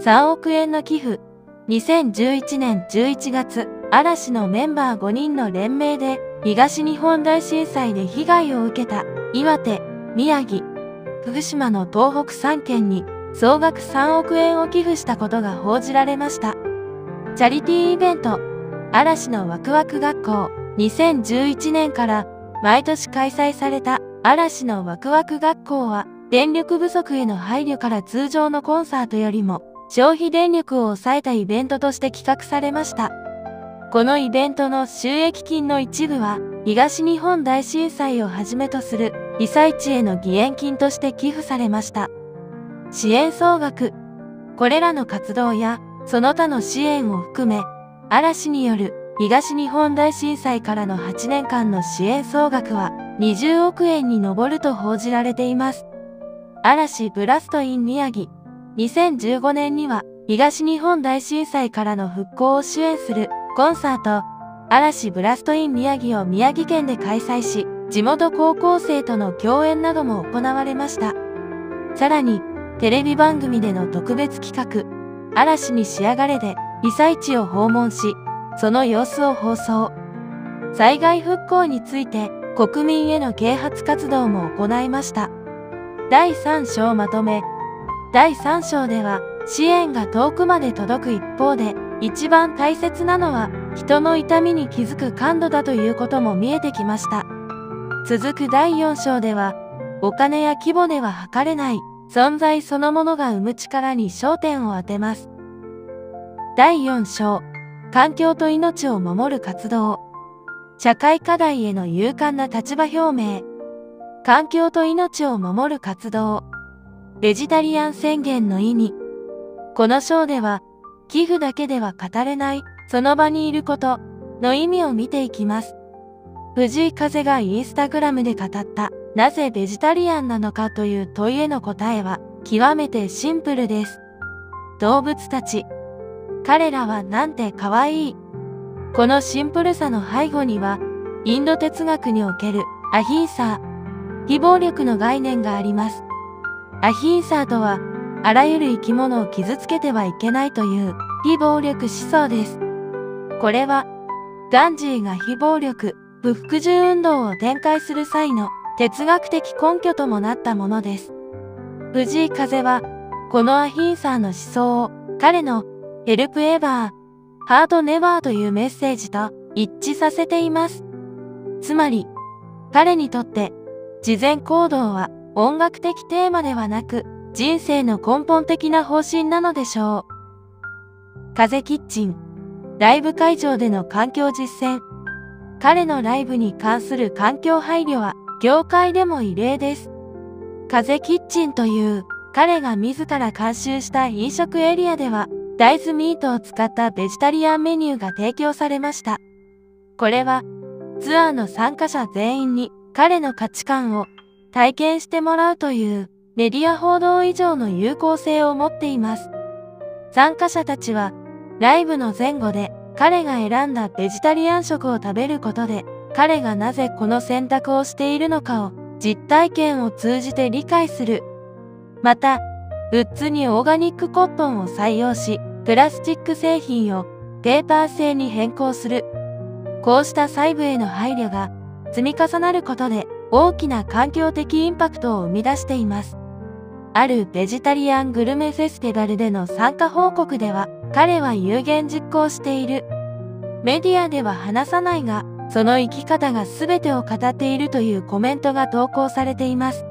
S1: 3億円の寄付。2011年11月、嵐のメンバー5人の連名で、東日本大震災で被害を受けた岩手、宮城、福島の東北3県に総額3億円を寄付したことが報じられました。チャリティーイベント、嵐のワクワク学校。2011年から毎年開催された嵐のワクワク学校は、電力不足への配慮から通常のコンサートよりも消費電力を抑えたイベントとして企画されました。このイベントの収益金の一部は、東日本大震災をはじめとする被災地への義援金として寄付されました。支援総額。これらの活動やその他の支援を含め、嵐による東日本大震災からの8年間の支援総額は20億円に上ると報じられています。嵐ブラストイン宮城。2015年には東日本大震災からの復興を支援するコンサート、嵐ブラストイン宮城を宮城県で開催し、地元高校生との共演なども行われました。さらに、テレビ番組での特別企画、嵐に仕上がれで被災地を訪問し、その様子を放送。災害復興について国民への啓発活動も行いました。第3章まとめ。第3章では、支援が遠くまで届く一方で、一番大切なのは人の痛みに気づく感度だということも見えてきました。続く第4章では、お金や規模では測れない存在そのものが生む力に焦点を当てます。第4章、環境と命を守る活動。社会課題への勇敢な立場表明。環境と命を守る活動。ベジタリアン宣言の意味。この章では、寄付だけでは語れない、その場にいることの意味を見ていきます。藤井風がインスタグラムで語った、なぜベジタリアンなのかという問いへの答えは、極めてシンプルです。動物たち。彼らはなんて可愛い。このシンプルさの背後には、インド哲学におけるアヒンサー、非暴力の概念があります。アヒンサーとは、あらゆる生き物を傷つけてはいけないという非暴力思想です。これは、ガンジーが非暴力、不服従運動を展開する際の哲学的根拠ともなったものです。藤井風は、このアヒンサーの思想を彼のヘルプエバー、ハートネバーというメッセージと一致させています。つまり、彼にとって、慈善行動は音楽的テーマではなく、人生の根本的な方針なのでしょう。風キッチン。ライブ会場での環境実践。彼のライブに関する環境配慮は、業界でも異例です。風キッチンという、彼が自ら監修した飲食エリアでは、大豆ミートを使ったベジタリアンメニューが提供されました。これは、ツアーの参加者全員に彼の価値観を体験してもらうという、メディア報道以上の有効性を持っています。参加者たちは、ライブの前後で彼が選んだベジタリアン食を食べることで、彼がなぜこの選択をしているのかを実体験を通じて理解する。また、グッズにオーガニックコットンを採用し、プラスチック製品をペーパー製に変更する。こうした細部への配慮が積み重なることで大きな環境的インパクトを生み出しています。あるベジタリアングルメフェスティバルでの参加報告では、彼は有言実行している。メディアでは話さないが、その生き方が全てを語っているというコメントが投稿されています。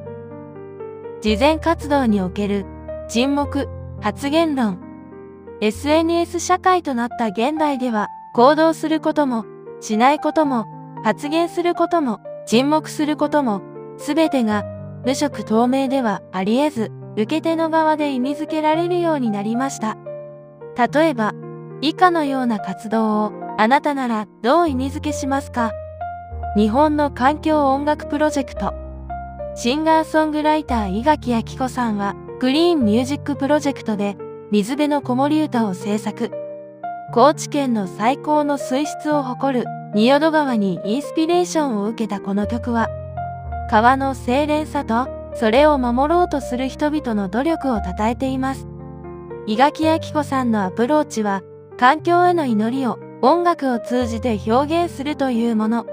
S1: 慈善活動における沈黙、発言論。SNS 社会となった現代では、行動することも、しないことも、発言することも、沈黙することも、すべてが無色透明ではあり得ず、受け手の側で意味づけられるようになりました。例えば、以下のような活動をあなたならどう意味づけしますか？日本の環境音楽プロジェクト。シンガーソングライター伊垣明子さんは、グリーンミュージックプロジェクトで水辺の子守歌を制作。高知県の最高の水質を誇る仁淀川にインスピレーションを受けたこの曲は、川の清廉さとそれを守ろうとする人々の努力を称えています。伊垣明子さんのアプローチは、環境への祈りを音楽を通じて表現するというもの。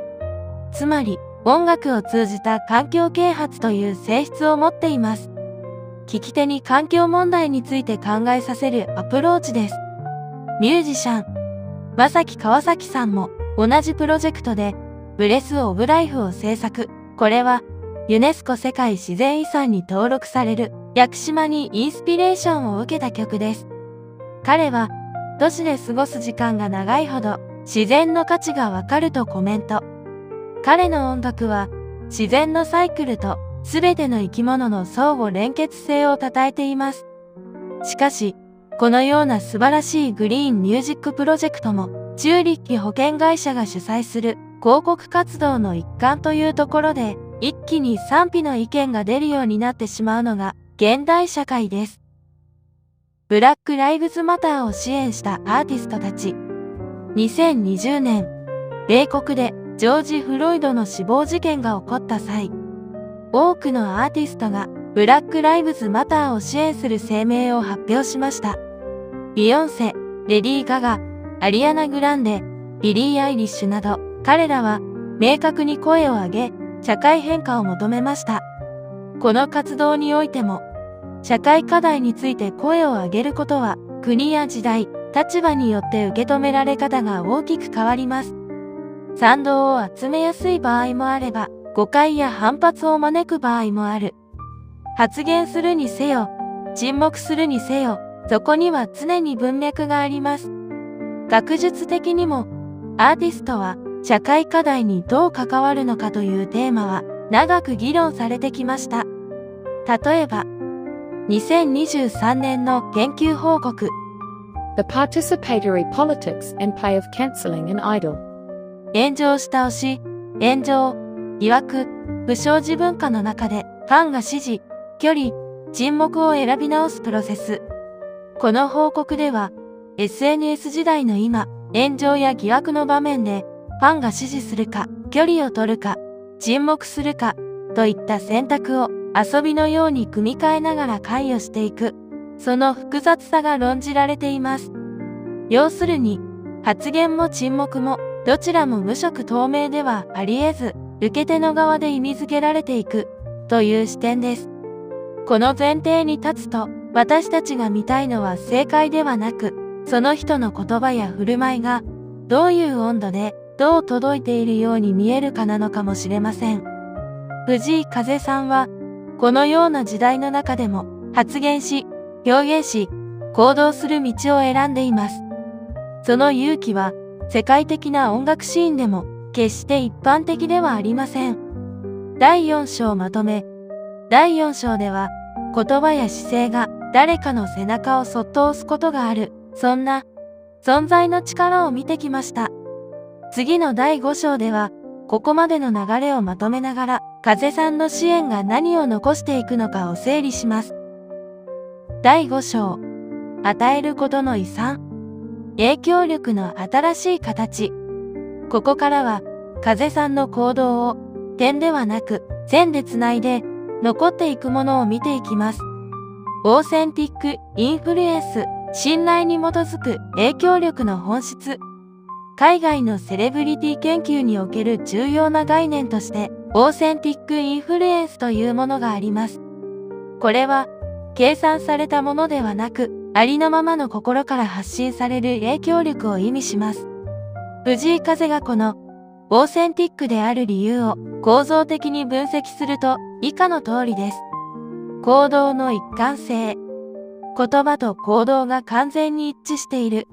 S1: つまり、音楽を通じた環境啓発という性質を持っています。聞き手に環境問題について考えさせるアプローチです。ミュージシャン、正木川崎さんも同じプロジェクトで、ブレス・オブ・ライフを制作。これは、ユネスコ世界自然遺産に登録される屋久島にインスピレーションを受けた曲です。彼は、都市で過ごす時間が長いほど自然の価値がわかるとコメント。彼の音楽は自然のサイクルとすべての生き物の相互連結性を称えています。しかし、このような素晴らしいグリーンミュージックプロジェクトもチューリッヒ保険会社が主催する広告活動の一環というところで一気に賛否の意見が出るようになってしまうのが現代社会です。ブラック・ライブズ・マターを支援したアーティストたち。2020年、米国でジョージ・フロイドの死亡事件が起こった際、多くのアーティストがブラック・ライブズ・マターを支援する声明を発表しました。ビヨンセ、レディー・ガガ、アリアナ・グランデ、ビリー・アイリッシュなど、彼らは明確に声を上げ、社会変化を求めました。この活動においても、社会課題について声を上げることは、国や時代、立場によって受け止められ方が大きく変わります。賛同を集めやすい場合もあれば、誤解や反発を招く場合もある。発言するにせよ、沈黙するにせよ、そこには常に文脈があります。学術的にも、アーティストは社会課題にどう関わるのかというテーマは長く議論されてきました。例えば、2023年の研究報告。
S2: The Participatory Politics and Play of Cancelling an Idol。
S1: 炎上した推し、炎上、疑惑、不祥事文化の中でファンが支持、距離、沈黙を選び直すプロセス。この報告では、SNS 時代の今、炎上や疑惑の場面で、ファンが支持するか、距離を取るか、沈黙するか、といった選択を遊びのように組み替えながら関与していく。その複雑さが論じられています。要するに、発言も沈黙も、どちらも無色透明ではあり得ず、受け手の側で意味づけられていく、という視点です。この前提に立つと、私たちが見たいのは正解ではなく、その人の言葉や振る舞いが、どういう温度で、どう届いているように見えるかなのかもしれません。藤井風さんは、このような時代の中でも、発言し、表現し、行動する道を選んでいます。その勇気は、世界的な音楽シーンでも、決して一般的ではありません。第4章まとめ。第4章では、言葉や姿勢が誰かの背中をそっと押すことがある、そんな存在の力を見てきました。次の第5章では、ここまでの流れをまとめながら、風さんの支援が何を残していくのかを整理します。第5章、与えることの遺産。影響力の新しい形。ここからは、風さんの行動を、点ではなく、線でつないで、残っていくものを見ていきます。オーセンティック・インフルエンス、信頼に基づく影響力の本質。海外のセレブリティ研究における重要な概念として、オーセンティック・インフルエンスというものがあります。これは、計算されたものではなく、ありのままの心から発信される影響力を意味します。藤井風がこの、オーセンティックである理由を構造的に分析すると以下の通りです。行動の一貫性。言葉と行動が完全に一致している。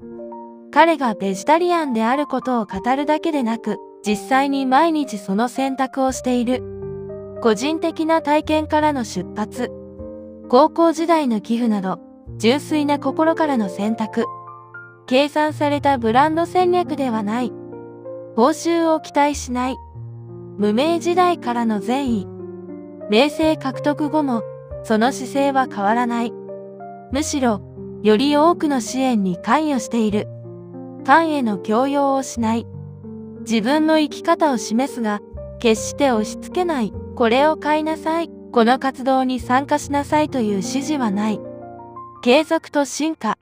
S1: 彼がベジタリアンであることを語るだけでなく、実際に毎日その選択をしている。個人的な体験からの出発。高校時代の寄付など、純粋な心からの選択。計算されたブランド戦略ではない。報酬を期待しない。無名時代からの善意。名声獲得後も、その姿勢は変わらない。むしろ、より多くの支援に関与している。ファンへの強要をしない。自分の生き方を示すが、決して押し付けない。これを買いなさい。この活動に参加しなさいという指示はない。継続と進化。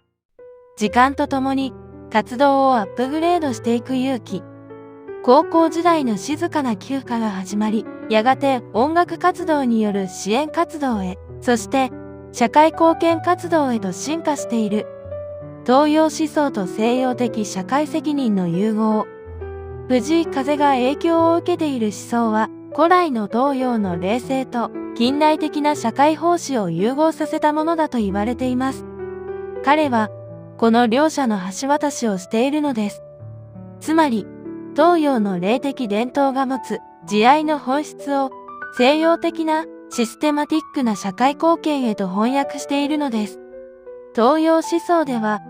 S1: 時間とともに活動をアップグレードしていく勇気。高校時代の静かな休暇が始まり、やがて音楽活動による支援活動へ、そして社会貢献活動へと進化している。東洋思想と西洋的社会責任の融合。藤井風が影響を受けている思想は、古来の東洋の冷静と近代的な社会奉仕を融合させたものだと言われています。彼は、この両者の橋渡しをしているのです。つまり、東洋の霊的伝統が持つ慈愛の本質を西洋的なシステマティックな社会貢献へと翻訳しているのです。東洋思想では、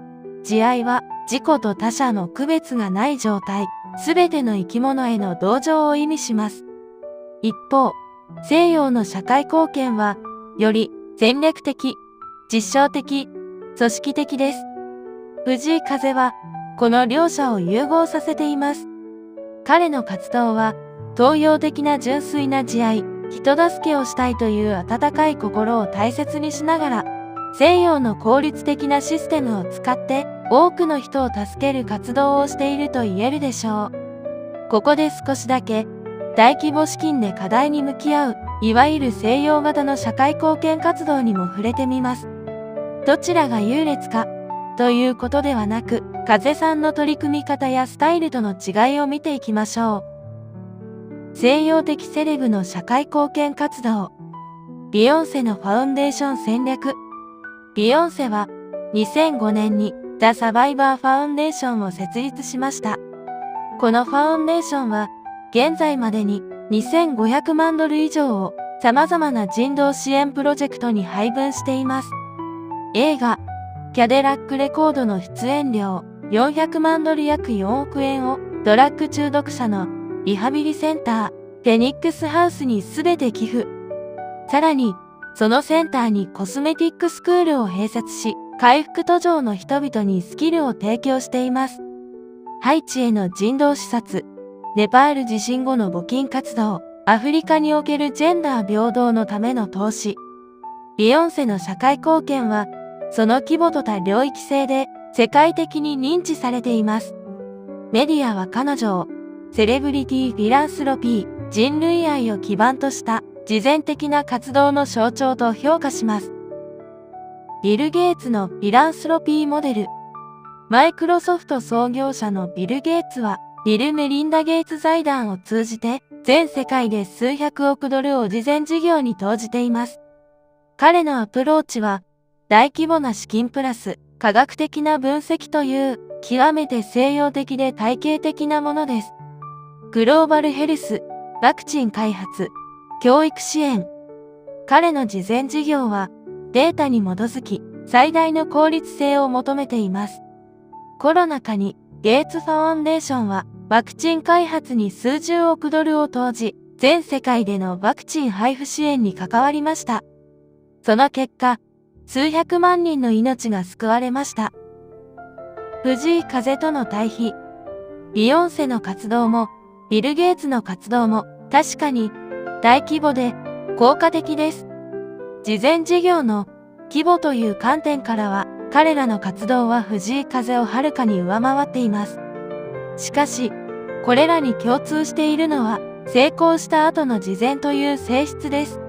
S1: 慈愛は自己と他者の区別がない状態、すべての生き物への同情を意味します。一方、西洋の社会貢献は、より戦略的、実証的、組織的です。藤井風は、この両者を融合させています。彼の活動は、東洋的な純粋な慈愛、人助けをしたいという温かい心を大切にしながら、西洋の効率的なシステムを使って多くの人を助ける活動をしていると言えるでしょう。ここで少しだけ大規模資金で課題に向き合う、いわゆる西洋型の社会貢献活動にも触れてみます。どちらが優劣かということではなく、風さんの取り組み方やスタイルとの違いを見ていきましょう。西洋的セレブの社会貢献活動。ビヨンセのファウンデーション戦略。ビヨンセは2005年にザ・サバイバー・ファウンデーションを設立しました。このファウンデーションは現在までに2500万ドル以上を様々な人道支援プロジェクトに配分しています。映画キャデラックレコードの出演料400万ドル約4億円をドラッグ中毒者のリハビリセンターフェニックスハウスに全て寄付。さらにそのセンターにコスメティックスクールを併設し、回復途上の人々にスキルを提供しています。ハイチへの人道視察、ネパール地震後の募金活動、アフリカにおけるジェンダー平等のための投資。ビヨンセの社会貢献は、その規模と多領域性で世界的に認知されています。メディアは彼女を、セレブリティ・フィランスロピー、人類愛を基盤とした慈善的な活動の象徴と評価します。ビル・ゲイツのフィランスロピーモデル。マイクロソフト創業者のビル・ゲイツは、ビル・メリンダ・ゲイツ財団を通じて、全世界で数百億ドルを慈善事業に投じています。彼のアプローチは、大規模な資金プラス、科学的な分析という、極めて西洋的で体系的なものです。グローバルヘルス、ワクチン開発、教育支援。彼の慈善事業は、データに基づき、最大の効率性を求めています。コロナ禍に、ゲイツファウンデーションは、ワクチン開発に数十億ドルを投じ、全世界でのワクチン配布支援に関わりました。その結果、数百万人の命が救われました。藤井風との対比。ビヨンセの活動も、ビル・ゲイツの活動も、確かに、大規模で、効果的です。慈善事業の規模という観点からは、彼らの活動は藤井風をはるかに上回っています。しかし、これらに共通しているのは、成功した後の慈善という性質です。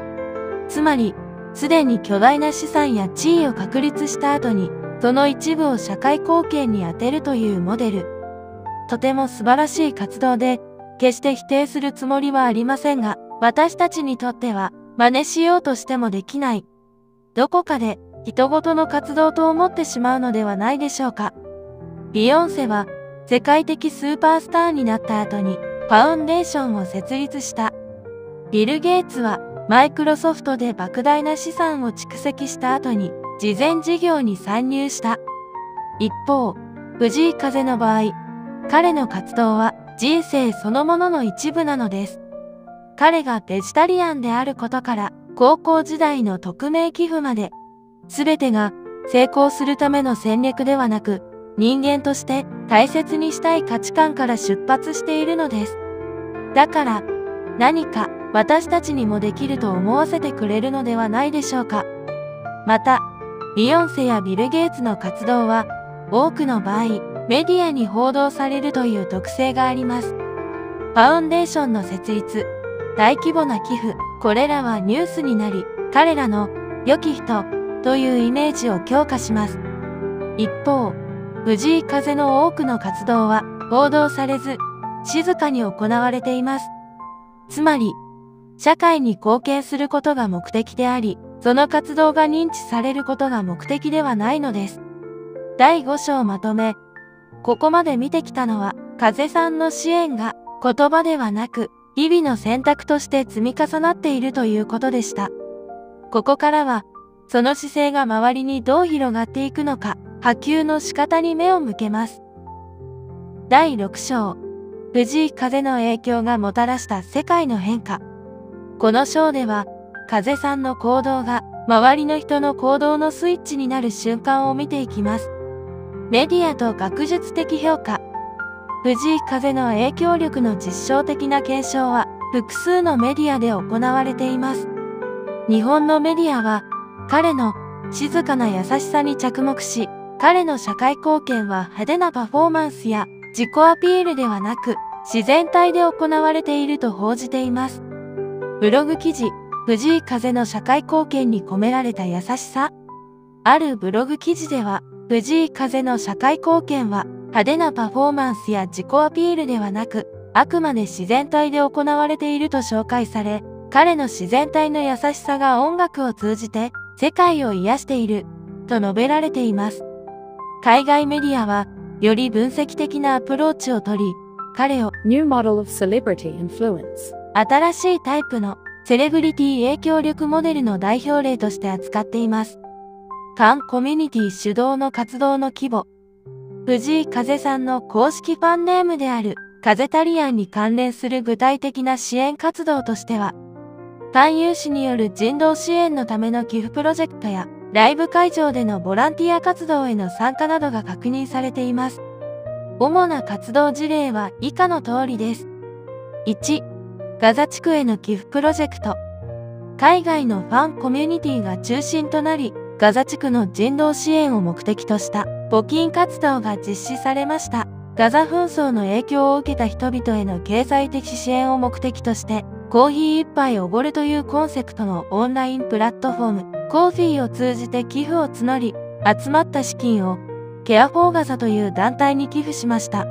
S1: つまり、すでに巨大な資産や地位を確立した後に、その一部を社会貢献に充てるというモデル。とても素晴らしい活動で、決して否定するつもりはありませんが、私たちにとっては、真似しようとしてもできない。どこかで、人ごとの活動と思ってしまうのではないでしょうか。ビヨンセは、世界的スーパースターになった後に、ファウンデーションを設立した。ビル・ゲイツは、マイクロソフトで莫大な資産を蓄積した後に、慈善事業に参入した。一方、藤井風の場合、彼の活動は人生そのものの一部なのです。彼がベジタリアンであることから、高校時代の匿名寄付まで、すべてが成功するための戦略ではなく、人間として大切にしたい価値観から出発しているのです。だから、何か私たちにもできると思わせてくれるのではないでしょうか。また、ビヨンセやビル・ゲイツの活動は、多くの場合、メディアに報道されるという特性があります。ファウンデーションの設立、大規模な寄付、これらはニュースになり、彼らの良き人というイメージを強化します。一方、藤井風の多くの活動は報道されず、静かに行われています。つまり、社会に貢献することが目的であり、その活動が認知されることが目的ではないのです。第5章まとめ。ここまで見てきたのは、風さんの支援が言葉ではなく、日々の選択として積み重なっているということでした。ここからは、その姿勢が周りにどう広がっていくのか、波及の仕方に目を向けます。第6章、藤井風の影響がもたらした世界の変化。この章では、風さんの行動が周りの人の行動のスイッチになる瞬間を見ていきます。メディアと学術的評価。藤井風の影響力の実証的な検証は複数のメディアで行われています。日本のメディアは彼の静かな優しさに着目し、彼の社会貢献は派手なパフォーマンスや自己アピールではなく自然体で行われていると報じています。ブログ記事、藤井風の社会貢献に込められた優しさ。あるブログ記事では、藤井風の社会貢献は派手なパフォーマンスや自己アピールではなく、あくまで自然体で行われていると紹介され、彼の自然体の優しさが音楽を通じて世界を癒していると述べられています。海外メディアはより分析的なアプローチをとり、彼を
S2: New model of celebrity influence.
S1: 新しいタイプのセレブリティ影響力モデルの代表例として扱っています。ファンコミュニティ主導の活動の規模。藤井風さんの公式ファンネームである風タリアンに関連する具体的な支援活動としては、ファン有志による人道支援のための寄付プロジェクトや、ライブ会場でのボランティア活動への参加などが確認されています。主な活動事例は以下の通りです。1、ガザ地区への寄付プロジェクト。海外のファンコミュニティが中心となり、ガザ地区の人道支援を目的とした募金活動が実施されました。ガザ紛争の影響を受けた人々への経済的支援を目的として、コーヒー一杯おごるというコンセプトのオンラインプラットフォーム、コーフィーを通じて寄付を募り、集まった資金をケアフォーガザという団体に寄付しました。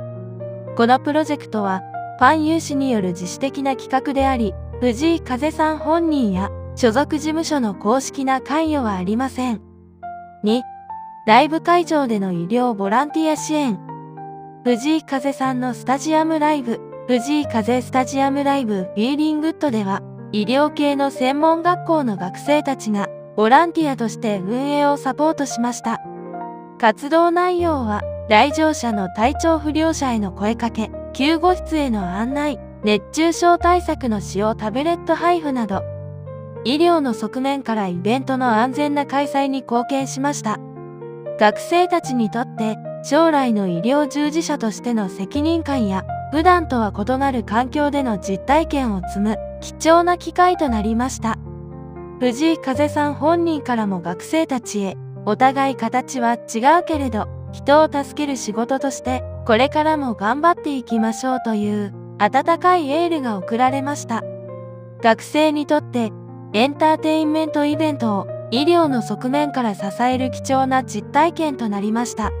S1: このプロジェクトは、ファン有志による自主的な企画であり、藤井風さん本人や所属事務所の公式な関与はありません。2、ライブ会場での医療ボランティア支援。藤井風さんのスタジアムライブ、藤井風スタジアムライブフィーリングッドでは、医療系の専門学校の学生たちがボランティアとして運営をサポートしました。活動内容は、来場者の体調不良者への声かけ、救護室への案内、熱中症対策の使用タブレット配布など、医療の側面からイベントの安全な開催に貢献しました。学生たちにとって将来の医療従事者としての責任感や普段とは異なる環境での実体験を積む貴重な機会となりました。藤井風さん本人からも学生たちへ、お互い形は違うけれど、人を助ける仕事としてこれからも頑張っていきましょうという温かいエールが送られました。学生にとってエンターテインメントイベントを医療の側面から支える貴重な実体験となりました。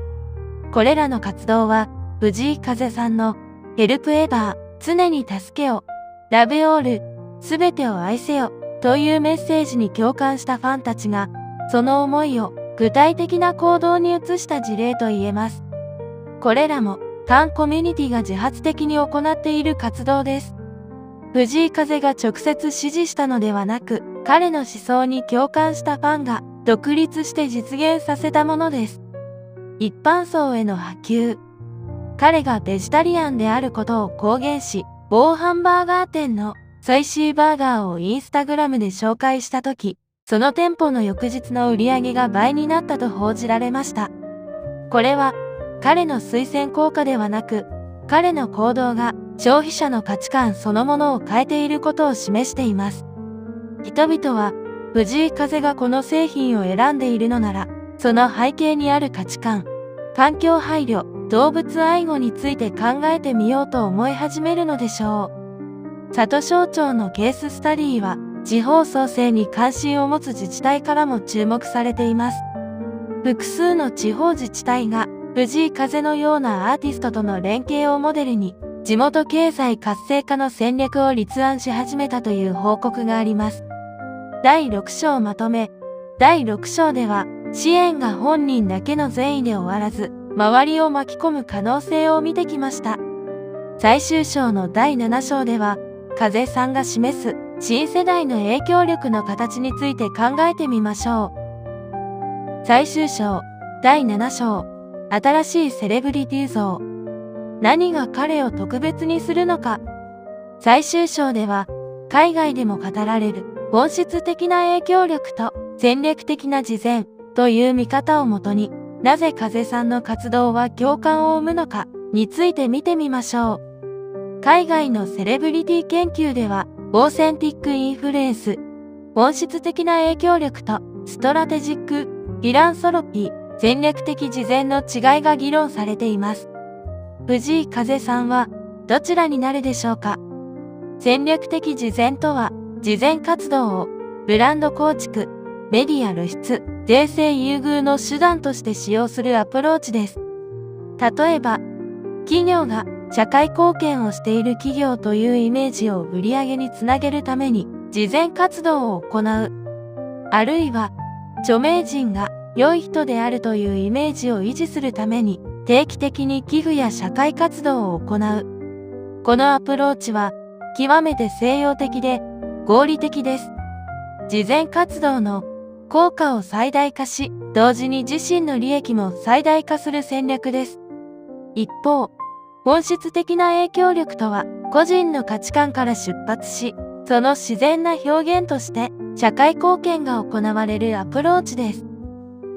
S1: これらの活動は藤井風さんのヘルプエバー、常に助けを、ラブオール、すべてを愛せよというメッセージに共感したファンたちがその思いを具体的な行動に移した事例と言えます。これらもファンコミュニティが自発的に行っている活動です。藤井風が直接指示したのではなく、彼の思想に共感したファンが独立して実現させたものです。一般層への波及。彼がベジタリアンであることを公言し、某ハンバーガー店のソイシーバーガーをインスタグラムで紹介したとき、その店舗の翌日の売り上げが倍になったと報じられました。これは彼の推薦効果ではなく、彼の行動が消費者の価値観そのものを変えていることを示しています。人々は藤井風がこの製品を選んでいるのなら、その背景にある価値観、環境配慮、動物愛護について考えてみようと思い始めるのでしょう。里省庁のケーススタディは、地方創生に関心を持つ自治体からも注目されています。複数の地方自治体が、藤井風のようなアーティストとの連携をモデルに、地元経済活性化の戦略を立案し始めたという報告があります。第6章まとめ。第6章では、支援が本人だけの善意で終わらず、周りを巻き込む可能性を見てきました。最終章の第7章では、風さんが示す新世代の影響力の形について考えてみましょう。最終章、第7章、新しいセレブリティ像。何が彼を特別にするのか。最終章では、海外でも語られる本質的な影響力と戦略的な慈善という見方をもとに、なぜ風さんの活動は共感を生むのかについて見てみましょう。海外のセレブリティ研究では、オーセンティックインフルエンス、本質的な影響力とストラテジック、フィランソロピー、戦略的慈善の違いが議論されています。藤井風さんはどちらになるでしょうか。戦略的慈善とは、慈善活動をブランド構築、メディア露出、税制優遇の手段として使用するアプローチです。例えば、企業が社会貢献をしている企業というイメージを売り上げにつなげるために慈善活動を行う。あるいは、著名人が良い人であるというイメージを維持するために定期的に寄付や社会活動を行う。このアプローチは極めて西洋的で合理的です。慈善活動の効果を最大化し、同時に自身の利益も最大化する戦略です。一方、本質的な影響力とは、個人の価値観から出発し、その自然な表現として社会貢献が行われるアプローチです。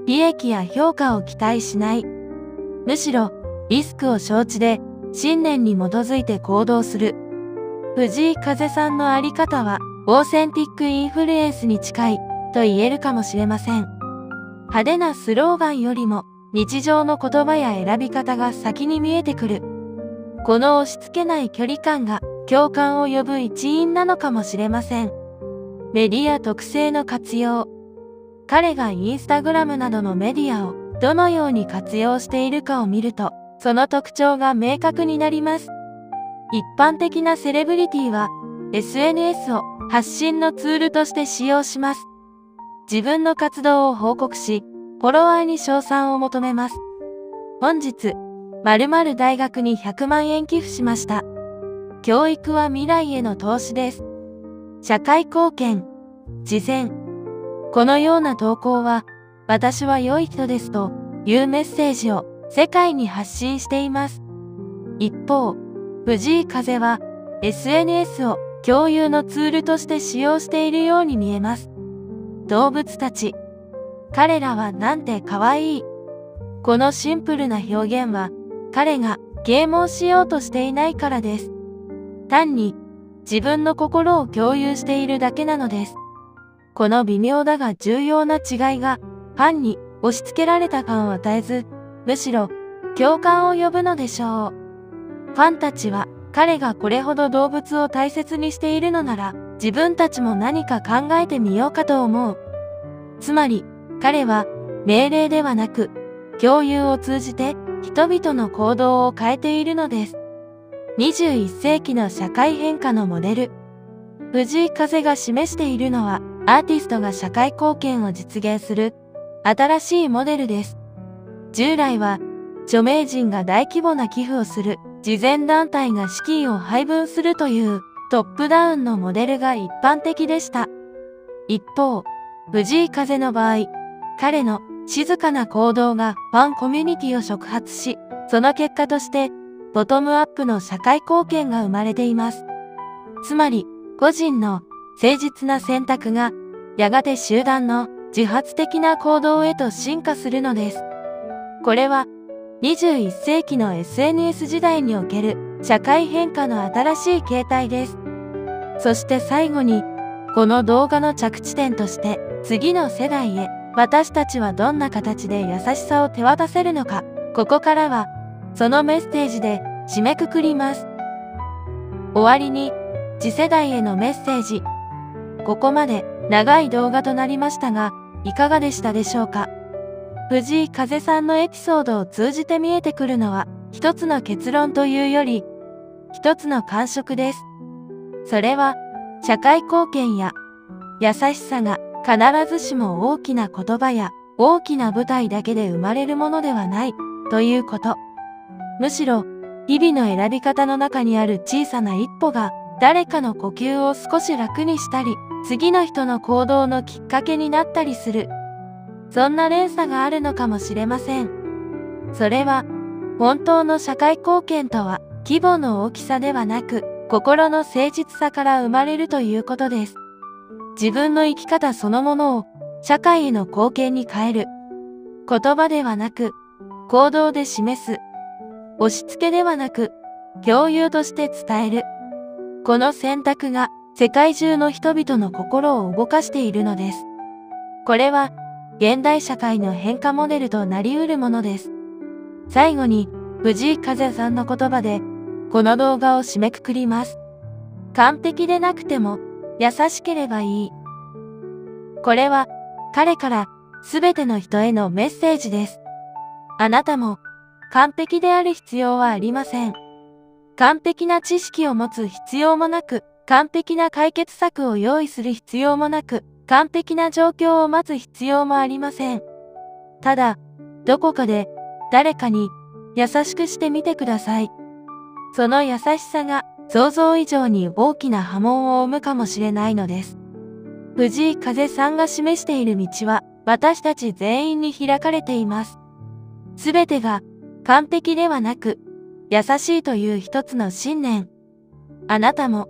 S1: 利益や評価を期待しない。むしろ、リスクを承知で、信念に基づいて行動する。藤井風さんのあり方は、オーセンティックインフルエンスに近い、と言えるかもしれません。派手なスローガンよりも、日常の言葉や選び方が先に見えてくる。この押し付けない距離感が、共感を呼ぶ一因なのかもしれません。メディア特性の活用。彼がインスタグラムなどのメディアをどのように活用しているかを見ると、その特徴が明確になります。一般的なセレブリティは、SNS を発信のツールとして使用します。自分の活動を報告し、フォロワーに称賛を求めます。本日、〇〇大学に100万円寄付しました。教育は未来への投資です。社会貢献、慈善。このような投稿は、私は良い人ですというメッセージを世界に発信しています。一方、藤井風は SNS を共有のツールとして使用しているように見えます。動物たち。彼らはなんて可愛い。このシンプルな表現は、彼が啓蒙しようとしていないからです。単に自分の心を共有しているだけなのです。この微妙だが重要な違いが、ファンに押し付けられた感を与えず、むしろ共感を呼ぶのでしょう。ファンたちは、彼がこれほど動物を大切にしているのなら、自分たちも何か考えてみようかと思う。つまり、彼は命令ではなく、共有を通じて人々の行動を変えているのです。21世紀の社会変化のモデル。藤井風が示しているのは、アーティストが社会貢献を実現する新しいモデルです。従来は、著名人が大規模な寄付をする、慈善団体が資金を配分するというトップダウンのモデルが一般的でした。一方、藤井風の場合、彼の静かな行動がファンコミュニティを触発し、その結果としてボトムアップの社会貢献が生まれています。つまり、個人の誠実な選択がやがて集団の自発的な行動へと進化するのです。これは21世紀の SNS 時代における社会変化の新しい形態です。そして最後に、この動画の着地点として次の世代へ私たちはどんな形で優しさを手渡せるのか、ここからは、そのメッセージで締めくくります。終わりに、次世代へのメッセージ。ここまで長い動画となりましたが、いかがでしたでしょうか。藤井風さんのエピソードを通じて見えてくるのは、一つの結論というより、一つの感触です。それは、社会貢献や優しさが必ずしも大きな言葉や大きな舞台だけで生まれるものではないということ。むしろ、日々の選び方の中にある小さな一歩が誰かの呼吸を少し楽にしたり、次の人の行動のきっかけになったりする。そんな連鎖があるのかもしれません。それは、本当の社会貢献とは、規模の大きさではなく、心の誠実さから生まれるということです。自分の生き方そのものを、社会への貢献に変える。言葉ではなく、行動で示す。押し付けではなく、共有として伝える。この選択が、世界中の人々の心を動かしているのです。これは、現代社会の変化モデルとなり得るものです。最後に、藤井風さんの言葉で、この動画を締めくくります。完璧でなくても、優しければいい。これは、彼からすべての人へのメッセージです。あなたも、完璧である必要はありません。完璧な知識を持つ必要もなく、完璧な解決策を用意する必要もなく、完璧な状況を待つ必要もありません。ただ、どこかで、誰かに、優しくしてみてください。その優しさが、想像以上に大きな波紋を生むかもしれないのです。藤井風さんが示している道は、私たち全員に開かれています。すべてが、完璧ではなく、優しいという一つの信念。あなたも、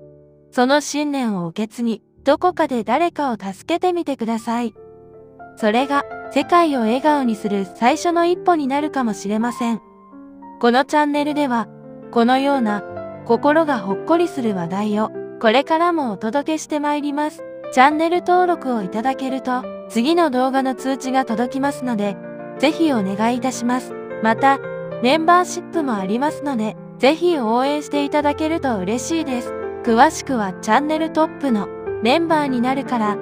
S1: その信念を受け継ぎ、どこかで誰かを助けてみてください。それが、世界を笑顔にする最初の一歩になるかもしれません。このチャンネルでは、このような、心がほっこりする話題を、これからもお届けしてまいります。チャンネル登録をいただけると、次の動画の通知が届きますので、ぜひお願いいたします。また、メンバーシップもありますので、ぜひ応援していただけると嬉しいです。詳しくはチャンネルトップのメンバーになるから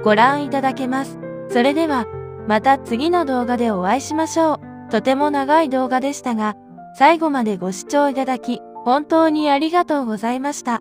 S1: ご覧いただけます。それでは、また次の動画でお会いしましょう。とても長い動画でしたが、最後までご視聴いただき、本当にありがとうございました。